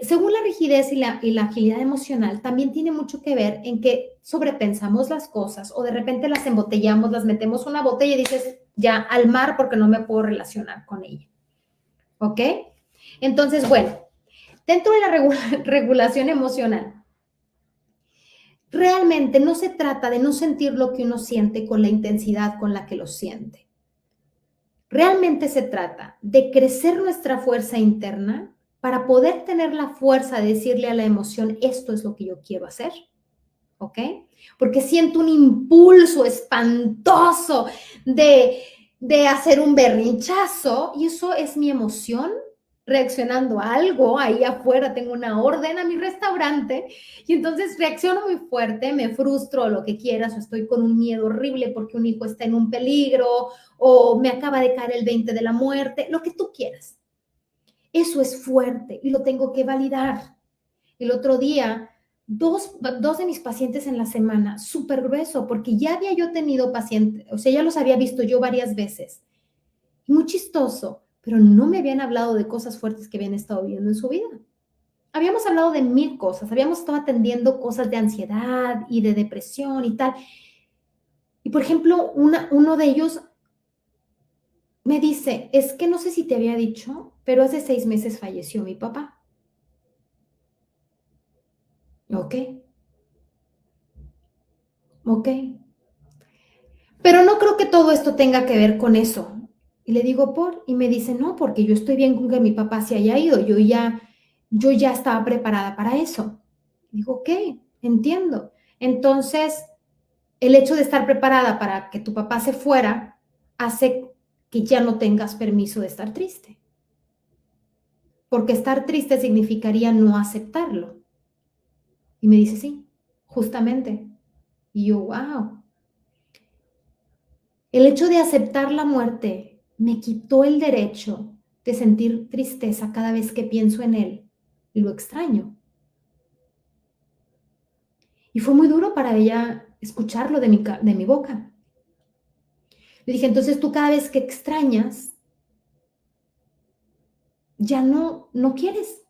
Según la rigidez y la agilidad emocional, también tiene mucho que ver en que sobrepensamos las cosas o de repente las embotellamos, las metemos una botella y dices, ya, al mar porque no me puedo relacionar con ella, ¿ok? Entonces, bueno, dentro de la regulación emocional, realmente no se trata de no sentir lo que uno siente con la intensidad con la que lo siente. Realmente se trata de crecer nuestra fuerza interna para poder tener la fuerza de decirle a la emoción, esto es lo que yo quiero hacer, ¿ok? Porque siento un impulso espantoso de hacer un berrinchazo y eso es mi emoción reaccionando a algo, ahí afuera tengo una orden a mi restaurante y entonces reacciono muy fuerte, me frustro, lo que quieras, o estoy con un miedo horrible porque un hijo está en un peligro o me acaba de caer el 20 de la muerte, lo que tú quieras. Eso es fuerte y lo tengo que validar. El otro día, dos de mis pacientes en la semana, súper grueso, porque ya había yo tenido pacientes, o sea, ya los había visto yo varias veces. Muy chistoso, pero no me habían hablado de cosas fuertes que habían estado viviendo en su vida. Habíamos hablado de 1000 cosas, habíamos estado atendiendo cosas de ansiedad y de depresión y tal. Y por ejemplo, uno de ellos me dice, es que no sé si te había dicho, pero hace 6 meses falleció mi papá. Ok. Ok. Pero no creo que todo esto tenga que ver con eso. Y le digo, y me dice, no, porque yo estoy bien con que mi papá se haya ido, yo ya estaba preparada para eso. Digo, ok, entiendo. Entonces, el hecho de estar preparada para que tu papá se fuera hace que ya no tengas permiso de estar triste. Porque estar triste significaría no aceptarlo. Y me dice, sí, justamente. Y yo, wow. El hecho de aceptar la muerte me quitó el derecho de sentir tristeza cada vez que pienso en él y lo extraño. Y fue muy duro para ella escucharlo de mi boca. Le dije, entonces tú cada vez que extrañas, ya no quieres.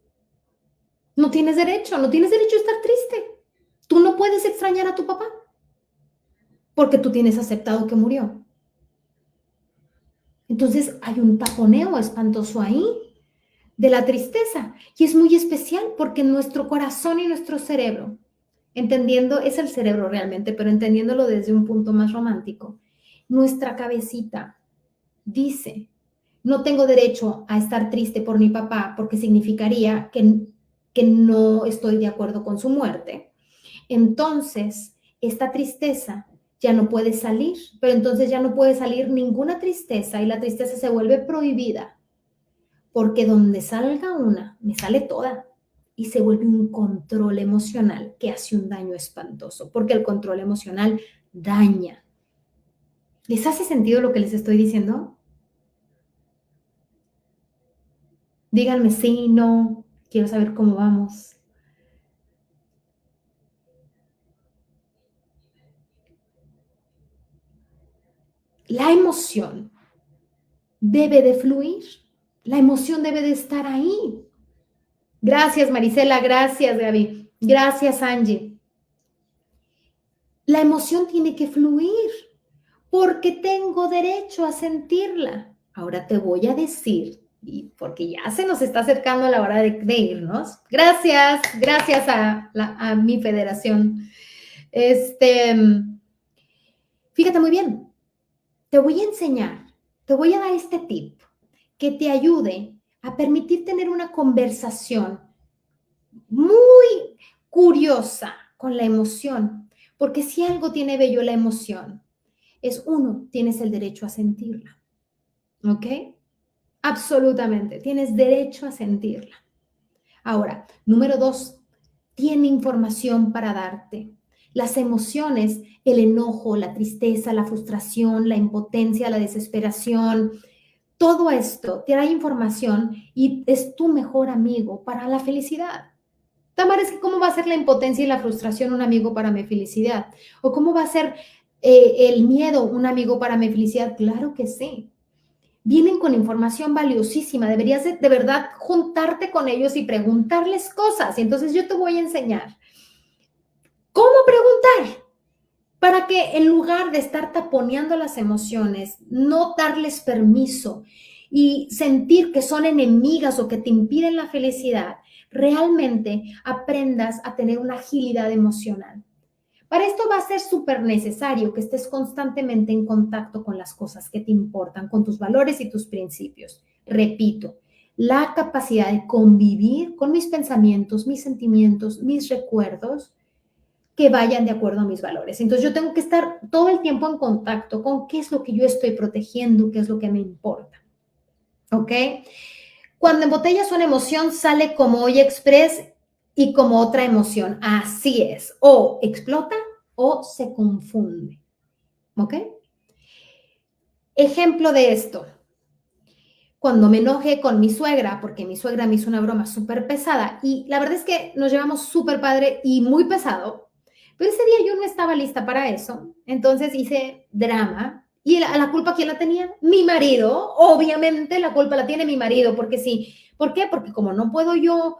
No tienes derecho a estar triste. Tú no puedes extrañar a tu papá porque tú tienes aceptado que murió. Entonces hay un taponeo espantoso ahí de la tristeza y es muy especial porque nuestro corazón y nuestro cerebro, entendiendo, es el cerebro realmente, pero entendiéndolo desde un punto más romántico, nuestra cabecita dice, no tengo derecho a estar triste por mi papá porque significaría que no estoy de acuerdo con su muerte. Entonces, esta tristeza ya no puede salir, pero entonces ya no puede salir ninguna tristeza y la tristeza se vuelve prohibida, porque donde salga una, me sale toda. y se vuelve un control emocional que hace un daño espantoso, porque el control emocional daña. ¿Les hace sentido lo que les estoy diciendo? Díganme sí, no, quiero saber cómo vamos. La emoción debe de fluir, la emoción debe de estar ahí. Gracias, Marisela, gracias, Gaby, gracias, Angie. La emoción tiene que fluir porque tengo derecho a sentirla. Ahora te voy a decir, y porque ya se nos está acercando la hora de irnos. Gracias, gracias a mi federación. Fíjate muy bien, te voy a enseñar, te voy a dar este tip que te ayude a permitir tener una conversación muy curiosa con la emoción, porque si algo tiene bello la emoción, es uno, tienes el derecho a sentirla, ¿ok? Absolutamente, tienes derecho a sentirla. Ahora, número 2, tiene información para darte. Las emociones, el enojo, la tristeza, la frustración, la impotencia, la desesperación, todo esto te da información y es tu mejor amigo para la felicidad. Tamara, es que ¿cómo va a ser la impotencia y la frustración un amigo para mi felicidad? ¿O cómo va a ser el miedo un amigo para mi felicidad? Claro que sí. Vienen con información valiosísima. Deberías de verdad juntarte con ellos y preguntarles cosas. Y entonces yo te voy a enseñar cómo preguntar para que en lugar de estar taponeando las emociones, no darles permiso y sentir que son enemigas o que te impiden la felicidad, realmente aprendas a tener una agilidad emocional. Para esto va a ser súper necesario que estés constantemente en contacto con las cosas que te importan, con tus valores y tus principios. Repito, la capacidad de convivir con mis pensamientos, mis sentimientos, mis recuerdos, que vayan de acuerdo a mis valores. Entonces yo tengo que estar todo el tiempo en contacto con qué es lo que yo estoy protegiendo, qué es lo que me importa. ¿Ok? Cuando embotellas una emoción sale como hoy express y como otra emoción. Así es. O explota o se confunde. ¿Ok? Ejemplo de esto. Cuando me enojé con mi suegra, porque mi suegra me hizo una broma súper pesada y la verdad es que nos llevamos súper padre y muy pesado, pero ese día yo no estaba lista para eso, entonces hice drama y la culpa, ¿quién la tenía? Mi marido, obviamente la culpa la tiene mi marido, porque sí, ¿por qué? Porque como no puedo yo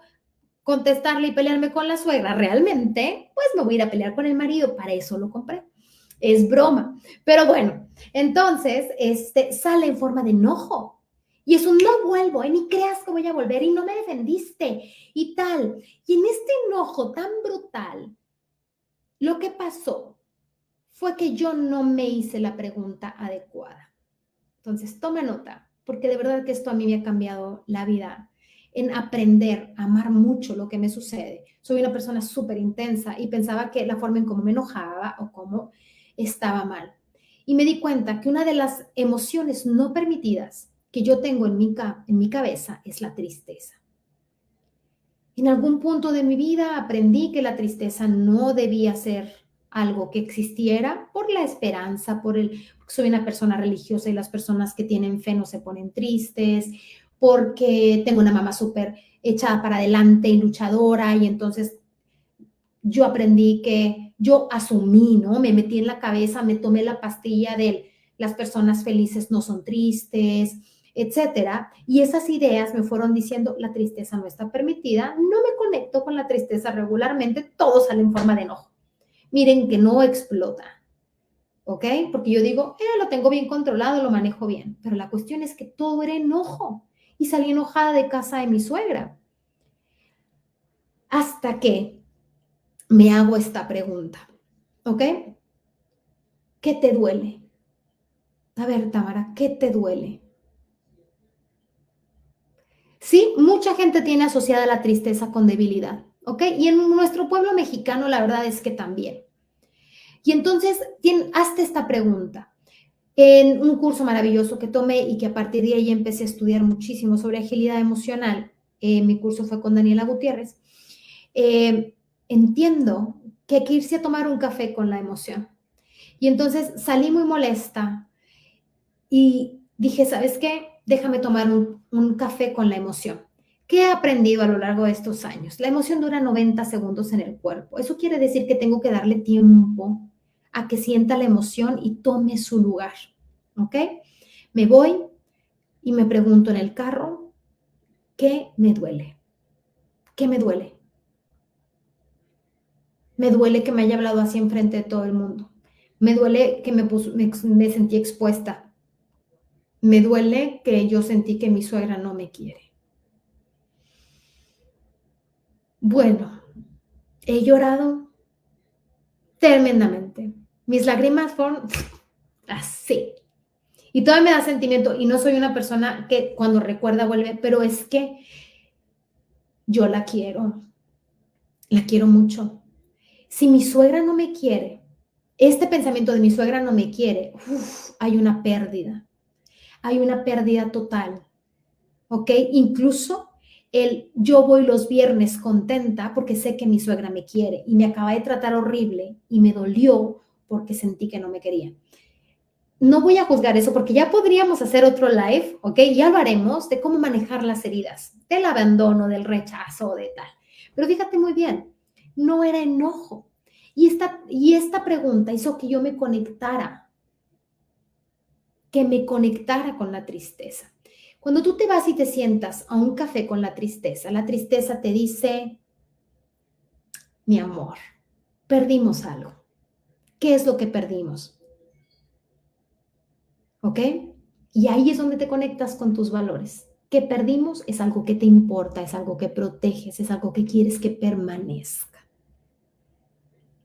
contestarle y pelearme con la suegra realmente, pues me voy a ir a pelear con el marido, para eso lo compré. Es broma, pero bueno, entonces sale en forma de enojo. Y es un no vuelvo, ni creas que voy a volver y no me defendiste y tal. Y en este enojo tan brutal, lo que pasó fue que yo no me hice la pregunta adecuada. Entonces, toma nota, porque de verdad que esto a mí me ha cambiado la vida en aprender a amar mucho lo que me sucede. Soy una persona súper intensa y pensaba que la forma en cómo me enojaba o cómo estaba mal. Y me di cuenta que una de las emociones no permitidas que yo tengo en mi cabeza es la tristeza. En algún punto de mi vida aprendí que la tristeza no debía ser algo que existiera por la esperanza, porque soy una persona religiosa y las personas que tienen fe no se ponen tristes, porque tengo una mamá súper echada para adelante y luchadora y entonces yo aprendí que yo asumí, ¿no? Me metí en la cabeza, me tomé la pastilla de las personas felices no son tristes, etcétera. Y esas ideas me fueron diciendo, la tristeza no está permitida, no me conecto con la tristeza regularmente, todo sale en forma de enojo. Miren que no explota, ¿ok? Porque yo digo, lo tengo bien controlado, lo manejo bien. Pero la cuestión es que todo era enojo y salí enojada de casa de mi suegra. Hasta que me hago esta pregunta, ¿ok? ¿Qué te duele? A ver, Tamara, ¿qué te duele? Sí, mucha gente tiene asociada la tristeza con debilidad, ¿ok? Y en nuestro pueblo mexicano la verdad es que también. Y entonces, hazte esta pregunta. En un curso maravilloso que tomé y que a partir de ahí empecé a estudiar muchísimo sobre agilidad emocional, mi curso fue con Daniela Gutiérrez, entiendo que hay que irse a tomar un café con la emoción. Y entonces salí muy molesta y dije, ¿sabes qué? Déjame tomar un café con la emoción. ¿Qué he aprendido a lo largo de estos años? La emoción dura 90 segundos en el cuerpo. Eso quiere decir que tengo que darle tiempo a que sienta la emoción y tome su lugar. ¿Ok? Me voy y me pregunto en el carro, ¿qué me duele? ¿Qué me duele? Me duele que me haya hablado así enfrente de todo el mundo. Me duele que me sentí expuesta. Me duele que yo sentí que mi suegra no me quiere. Bueno, he llorado tremendamente. Mis lágrimas fueron así. Y todavía me da sentimiento. Y no soy una persona que cuando recuerda vuelve, pero es que yo la quiero mucho. Si mi suegra no me quiere, este pensamiento de mi suegra no me quiere, hay una pérdida total, ¿ok? Incluso yo voy los viernes contenta porque sé que mi suegra me quiere y me acaba de tratar horrible y me dolió porque sentí que no me quería. No voy a juzgar eso porque ya podríamos hacer otro live, ¿ok? Ya lo haremos de cómo manejar las heridas, del abandono, del rechazo, de tal. Pero fíjate muy bien, no era enojo. Y esta pregunta hizo que yo me conectara, con la tristeza. Cuando tú te vas y te sientas a un café con la tristeza te dice, mi amor, perdimos algo. ¿Qué es lo que perdimos? ¿Ok? Y ahí es donde te conectas con tus valores. ¿Qué perdimos? Es algo que te importa, es algo que proteges, es algo que quieres que permanezca.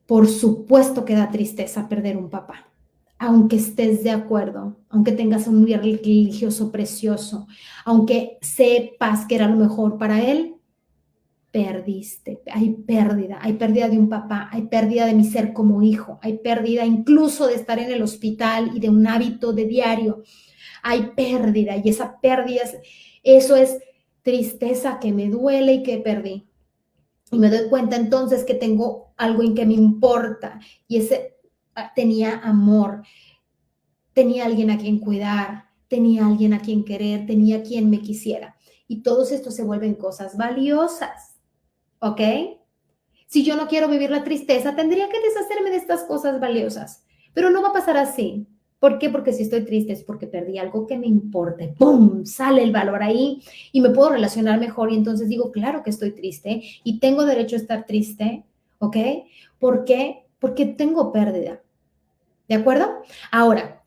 Por supuesto que da tristeza perder un papá, aunque estés de acuerdo, aunque tengas un nivel religioso precioso, aunque sepas que era lo mejor para él, perdiste, hay pérdida de un papá, hay pérdida de mi ser como hijo, hay pérdida incluso de estar en el hospital y de un hábito de diario, hay pérdida y esa pérdida, eso es tristeza que me duele y que perdí. Y me doy cuenta entonces que tengo algo en que me importa y ese tenía amor, tenía alguien a quien cuidar, tenía alguien a quien querer, tenía quien me quisiera. Y todos estos se vuelven cosas valiosas, ¿ok? Si yo no quiero vivir la tristeza, tendría que deshacerme de estas cosas valiosas, pero no va a pasar así. ¿Por qué? Porque si estoy triste es porque perdí algo que me importe. ¡Pum! Sale el valor ahí y me puedo relacionar mejor y entonces digo, claro que estoy triste y tengo derecho a estar triste, ¿ok? ¿Por qué? Porque tengo pérdida. ¿De acuerdo? Ahora,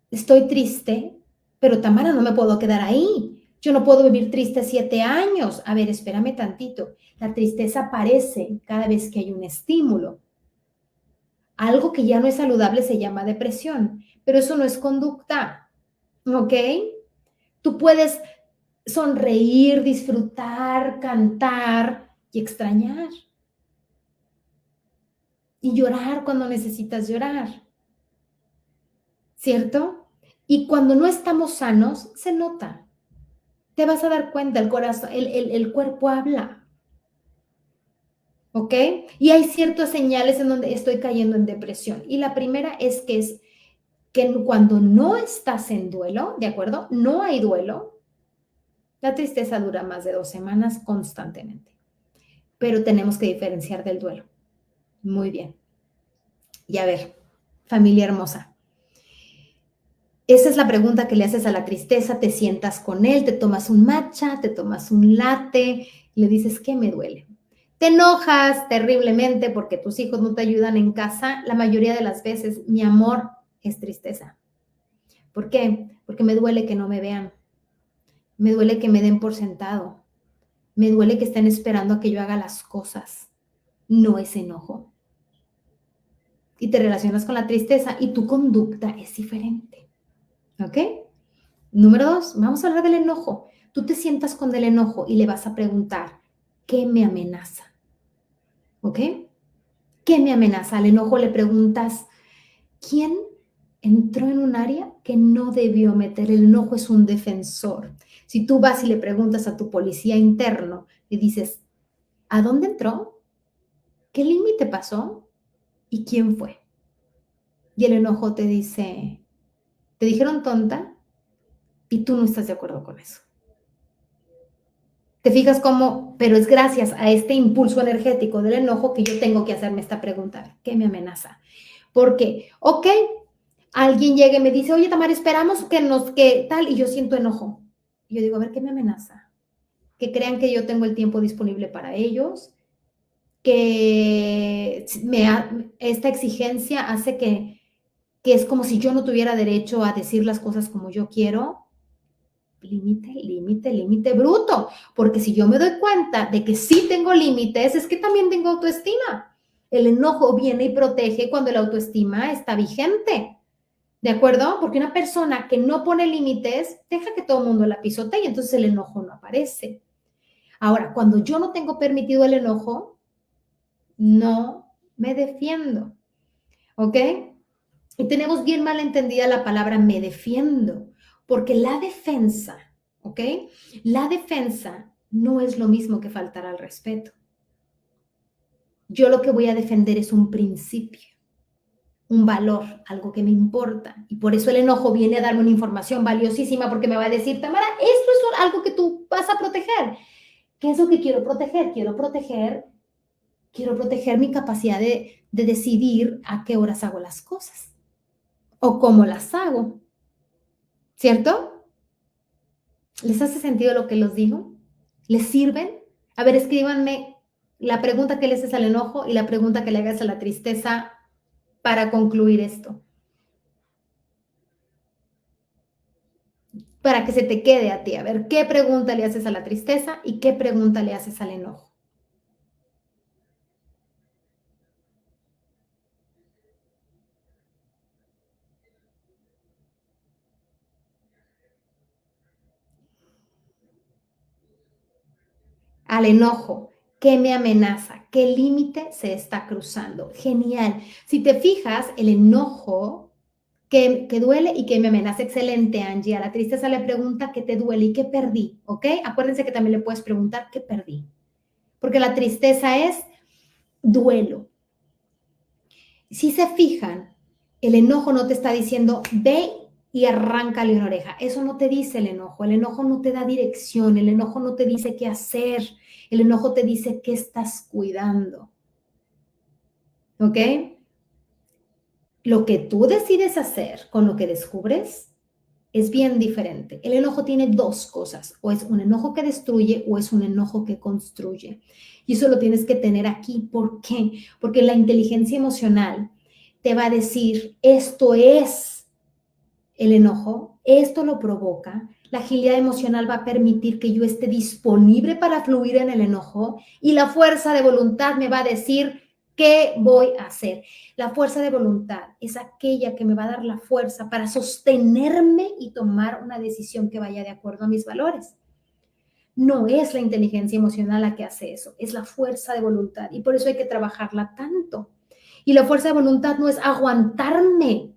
estoy triste, pero Tamara, no me puedo quedar ahí. Yo no puedo vivir triste 7 años. A ver, espérame tantito. La tristeza aparece cada vez que hay un estímulo. Algo que ya no es saludable se llama depresión, pero eso no es conducta, ¿ok? Tú puedes sonreír, disfrutar, cantar y extrañar. Y llorar cuando necesitas llorar, ¿cierto? Y cuando no estamos sanos, se nota. Te vas a dar cuenta, el corazón, el cuerpo habla, ¿ok? Y hay ciertas señales en donde estoy cayendo en depresión. Y la primera es que cuando no estás en duelo, ¿de acuerdo? No hay duelo, la tristeza dura más de 2 semanas constantemente. Pero tenemos que diferenciar del duelo. Muy bien. Y a ver, familia hermosa. Esa es la pregunta que le haces a la tristeza, te sientas con él, te tomas un matcha, te tomas un latte, y le dices, ¿qué me duele? Te enojas terriblemente porque tus hijos no te ayudan en casa. La mayoría de las veces, mi amor, es tristeza. ¿Por qué? Porque me duele que no me vean. Me duele que me den por sentado. Me duele que estén esperando a que yo haga las cosas. No es enojo. Y te relacionas con la tristeza y tu conducta es diferente. ¿Ok? Número 2, vamos a hablar del enojo. Tú te sientas con el enojo y le vas a preguntar, ¿qué me amenaza? ¿Ok? ¿Qué me amenaza? Al enojo le preguntas, ¿quién entró en un área que no debió meter? El enojo es un defensor. Si tú vas y le preguntas a tu policía interno, le dices, ¿A dónde entró? ¿Qué límite pasó? ¿Y quién fue? Y el enojo te dice, te dijeron tonta y tú no estás de acuerdo con eso. Te fijas cómo, pero es gracias a este impulso energético del enojo que yo tengo que hacerme esta pregunta, ¿qué me amenaza? Porque, ok, alguien llega y me dice, oye, Tamara, esperamos que tal, y yo siento enojo. Y yo digo, a ver, ¿qué me amenaza? Que crean que yo tengo el tiempo disponible para ellos, que esta exigencia hace que es como si yo no tuviera derecho a decir las cosas como yo quiero. Límite, límite, límite bruto, porque si yo me doy cuenta de que sí tengo límites, es que también tengo autoestima. El enojo viene y protege cuando la autoestima está vigente, ¿de acuerdo? Porque una persona que no pone límites deja que todo el mundo la pisotee y entonces el enojo no aparece. Ahora, cuando yo no tengo permitido el enojo, no me defiendo, ¿ok? Y tenemos bien mal entendida la palabra me defiendo, porque la defensa, ¿ok? La defensa no es lo mismo que faltar al respeto. Yo lo que voy a defender es un principio, un valor, algo que me importa. Y por eso el enojo viene a darme una información valiosísima porque me va a decir, Tamara, esto es algo que tú vas a proteger. ¿Qué es lo que quiero proteger? Quiero proteger mi capacidad de decidir a qué horas hago las cosas o cómo las hago. ¿Cierto? ¿Les hace sentido lo que les digo? ¿Les sirven? A ver, escríbanme la pregunta que le haces al enojo y la pregunta que le hagas a la tristeza para concluir esto. Para que se te quede a ti. A ver, ¿qué pregunta le haces a la tristeza y qué pregunta le haces al enojo? Al enojo. ¿Qué me amenaza? ¿Qué límite se está cruzando? Genial. Si te fijas, el enojo que duele y que me amenaza. Excelente, Angie. A la tristeza le pregunta qué te duele y qué perdí, ¿ok? Acuérdense que también le puedes preguntar qué perdí. Porque la tristeza es duelo. Si se fijan, el enojo no te está diciendo, ve y arráncale una oreja. Eso no te dice el enojo. El enojo no te da dirección. El enojo no te dice qué hacer. El enojo te dice qué estás cuidando. ¿Ok? Lo que tú decides hacer con lo que descubres es bien diferente. El enojo tiene dos cosas, o es un enojo que destruye o es un enojo que construye. Y eso lo tienes que tener aquí. ¿Por qué? Porque la inteligencia emocional te va a decir, esto es el enojo, esto lo provoca. La agilidad emocional va a permitir que yo esté disponible para fluir en el enojo y la fuerza de voluntad me va a decir, ¿qué voy a hacer? La fuerza de voluntad es aquella que me va a dar la fuerza para sostenerme y tomar una decisión que vaya de acuerdo a mis valores. No es la inteligencia emocional la que hace eso, es la fuerza de voluntad y por eso hay que trabajarla tanto. Y la fuerza de voluntad no es aguantarme,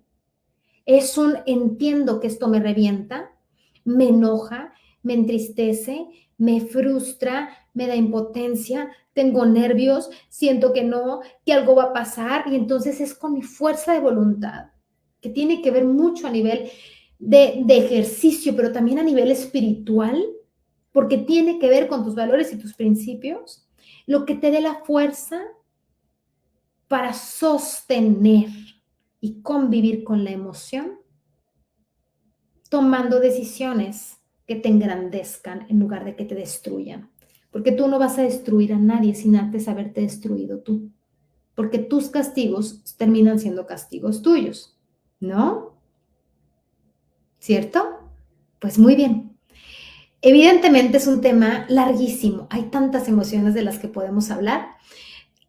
es un entiendo que esto me revienta, me enoja, me entristece, me frustra, me da impotencia, tengo nervios, siento que no, que algo va a pasar y entonces es con mi fuerza de voluntad, que tiene que ver mucho a nivel de ejercicio, pero también a nivel espiritual, porque tiene que ver con tus valores y tus principios, lo que te dé la fuerza para sostener y convivir con la emoción tomando decisiones que te engrandezcan en lugar de que te destruyan. Porque tú no vas a destruir a nadie sin antes haberte destruido tú. Porque tus castigos terminan siendo castigos tuyos, ¿no? ¿Cierto? Pues muy bien. Evidentemente es un tema larguísimo. Hay tantas emociones de las que podemos hablar.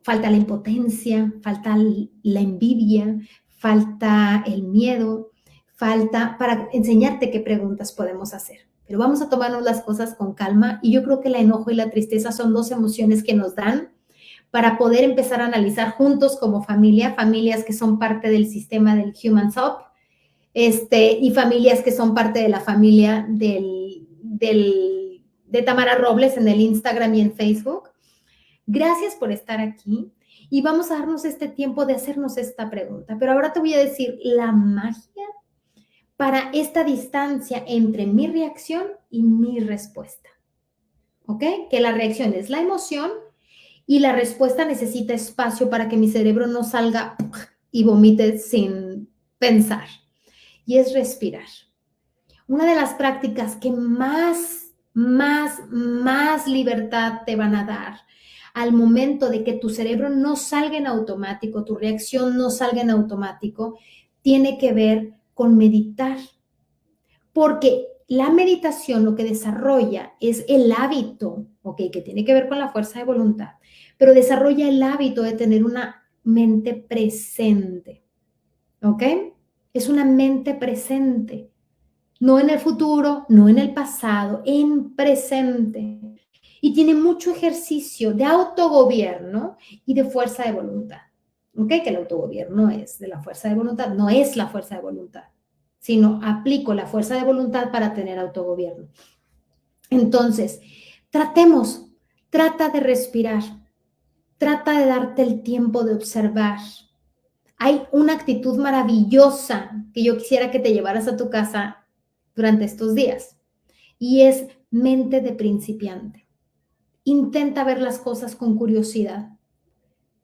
Falta la impotencia, falta la envidia, falta el miedo, falta para enseñarte qué preguntas podemos hacer. Pero vamos a tomarnos las cosas con calma y yo creo que el enojo y la tristeza son dos emociones que nos dan para poder empezar a analizar juntos como familia, familias que son parte del sistema del Human Up, y familias que son parte de la familia de Tamara Robles en el Instagram y en Facebook. Gracias por estar aquí y vamos a darnos este tiempo de hacernos esta pregunta. Pero ahora te voy a decir la magia para esta distancia entre mi reacción y mi respuesta. ¿Ok? Que la reacción es la emoción y la respuesta necesita espacio para que mi cerebro no salga y vomite sin pensar. Y es respirar. Una de las prácticas que más libertad te van a dar al momento de que tu cerebro no salga en automático, tu reacción no salga en automático, tiene que ver con meditar. Porque la meditación lo que desarrolla es el hábito, ¿ok? Que tiene que ver con la fuerza de voluntad, pero desarrolla el hábito de tener una mente presente, ¿ok? Es una mente presente. No en el futuro, no en el pasado, en presente. Y tiene mucho ejercicio de autogobierno y de fuerza de voluntad. ¿Ok? Que el autogobierno es de la fuerza de voluntad, no es la fuerza de voluntad, sino aplico la fuerza de voluntad para tener autogobierno. Entonces, trata de respirar, trata de darte el tiempo de observar. Hay una actitud maravillosa que yo quisiera que te llevaras a tu casa durante estos días y es mente de principiante. Intenta ver las cosas con curiosidad.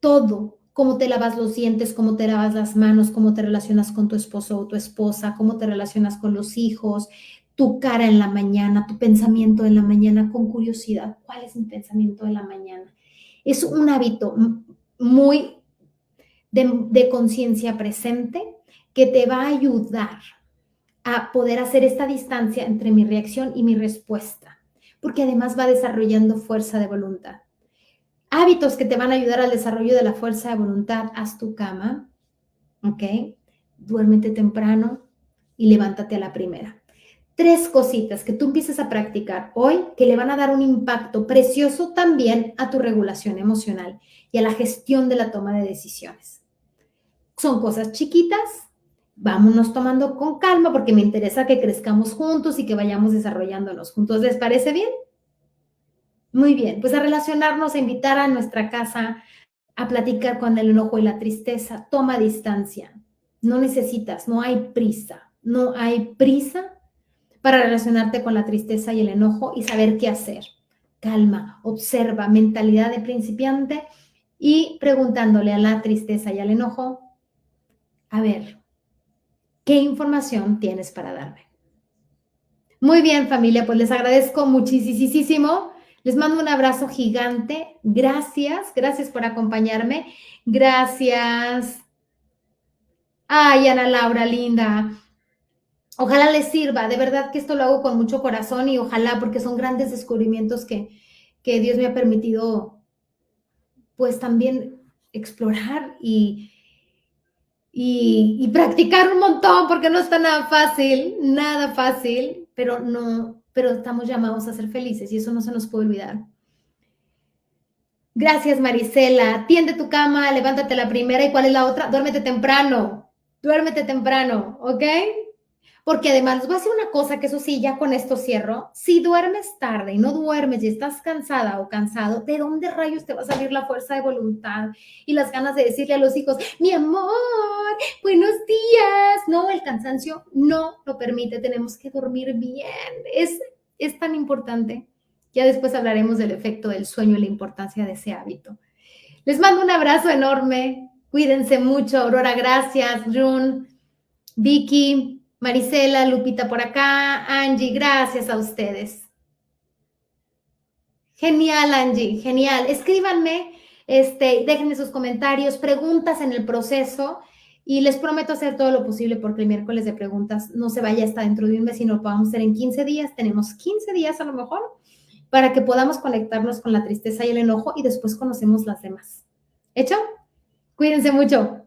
Todo, cómo te lavas los dientes, cómo te lavas las manos, cómo te relacionas con tu esposo o tu esposa, cómo te relacionas con los hijos, tu cara en la mañana, tu pensamiento en la mañana, con curiosidad. ¿Cuál es mi pensamiento en la mañana? Es un hábito muy de conciencia presente que te va a ayudar a poder hacer esta distancia entre mi reacción y mi respuesta, porque además va desarrollando fuerza de voluntad. Hábitos que te van a ayudar al desarrollo de la fuerza de voluntad: haz tu cama, ¿ok? Duérmete temprano y levántate a la primera. 3 cositas que tú empieces a practicar hoy que le van a dar un impacto precioso también a tu regulación emocional y a la gestión de la toma de decisiones. Son cosas chiquitas, vámonos tomando con calma porque me interesa que crezcamos juntos y que vayamos desarrollándonos juntos. ¿Les parece bien? Muy bien, pues a relacionarnos, a invitar a nuestra casa, a platicar con el enojo y la tristeza. Toma distancia. No necesitas, no hay prisa para relacionarte con la tristeza y el enojo y saber qué hacer. Calma, observa, mentalidad de principiante y preguntándole a la tristeza y al enojo, a ver, ¿qué información tienes para darme? Muy bien, familia, pues les agradezco muchísimo. Les mando un abrazo gigante. Gracias por acompañarme. Gracias. Ay, Ana Laura, linda. Ojalá les sirva. De verdad que esto lo hago con mucho corazón y ojalá, porque son grandes descubrimientos que Dios me ha permitido, pues también explorar y practicar un montón, porque no está nada fácil, pero estamos llamados a ser felices y eso no se nos puede olvidar. Gracias, Marisela. Tiende tu cama, levántate la primera. ¿Y cuál es la otra? Duérmete temprano, ¿ok? Porque además, les voy a decir una cosa, que eso sí, ya con esto cierro. Si duermes tarde y no duermes y estás cansada o cansado, ¿de dónde rayos te va a salir la fuerza de voluntad y las ganas de decirle a los hijos, mi amor, buenos días? No, el cansancio no lo permite, tenemos que dormir bien. Es tan importante. Ya después hablaremos del efecto del sueño y la importancia de ese hábito. Les mando un abrazo enorme. Cuídense mucho. Aurora, gracias. Jun, Vicky, Marisela, Lupita por acá, Angie, gracias a ustedes. Genial, Angie, genial. Escríbanme, déjenme sus comentarios, preguntas en el proceso y les prometo hacer todo lo posible porque el miércoles de preguntas no se vaya hasta dentro de un mes, sino lo podamos hacer en 15 días. Tenemos 15 días a lo mejor para que podamos conectarnos con la tristeza y el enojo y después conocemos las demás. ¿Hecho? Cuídense mucho.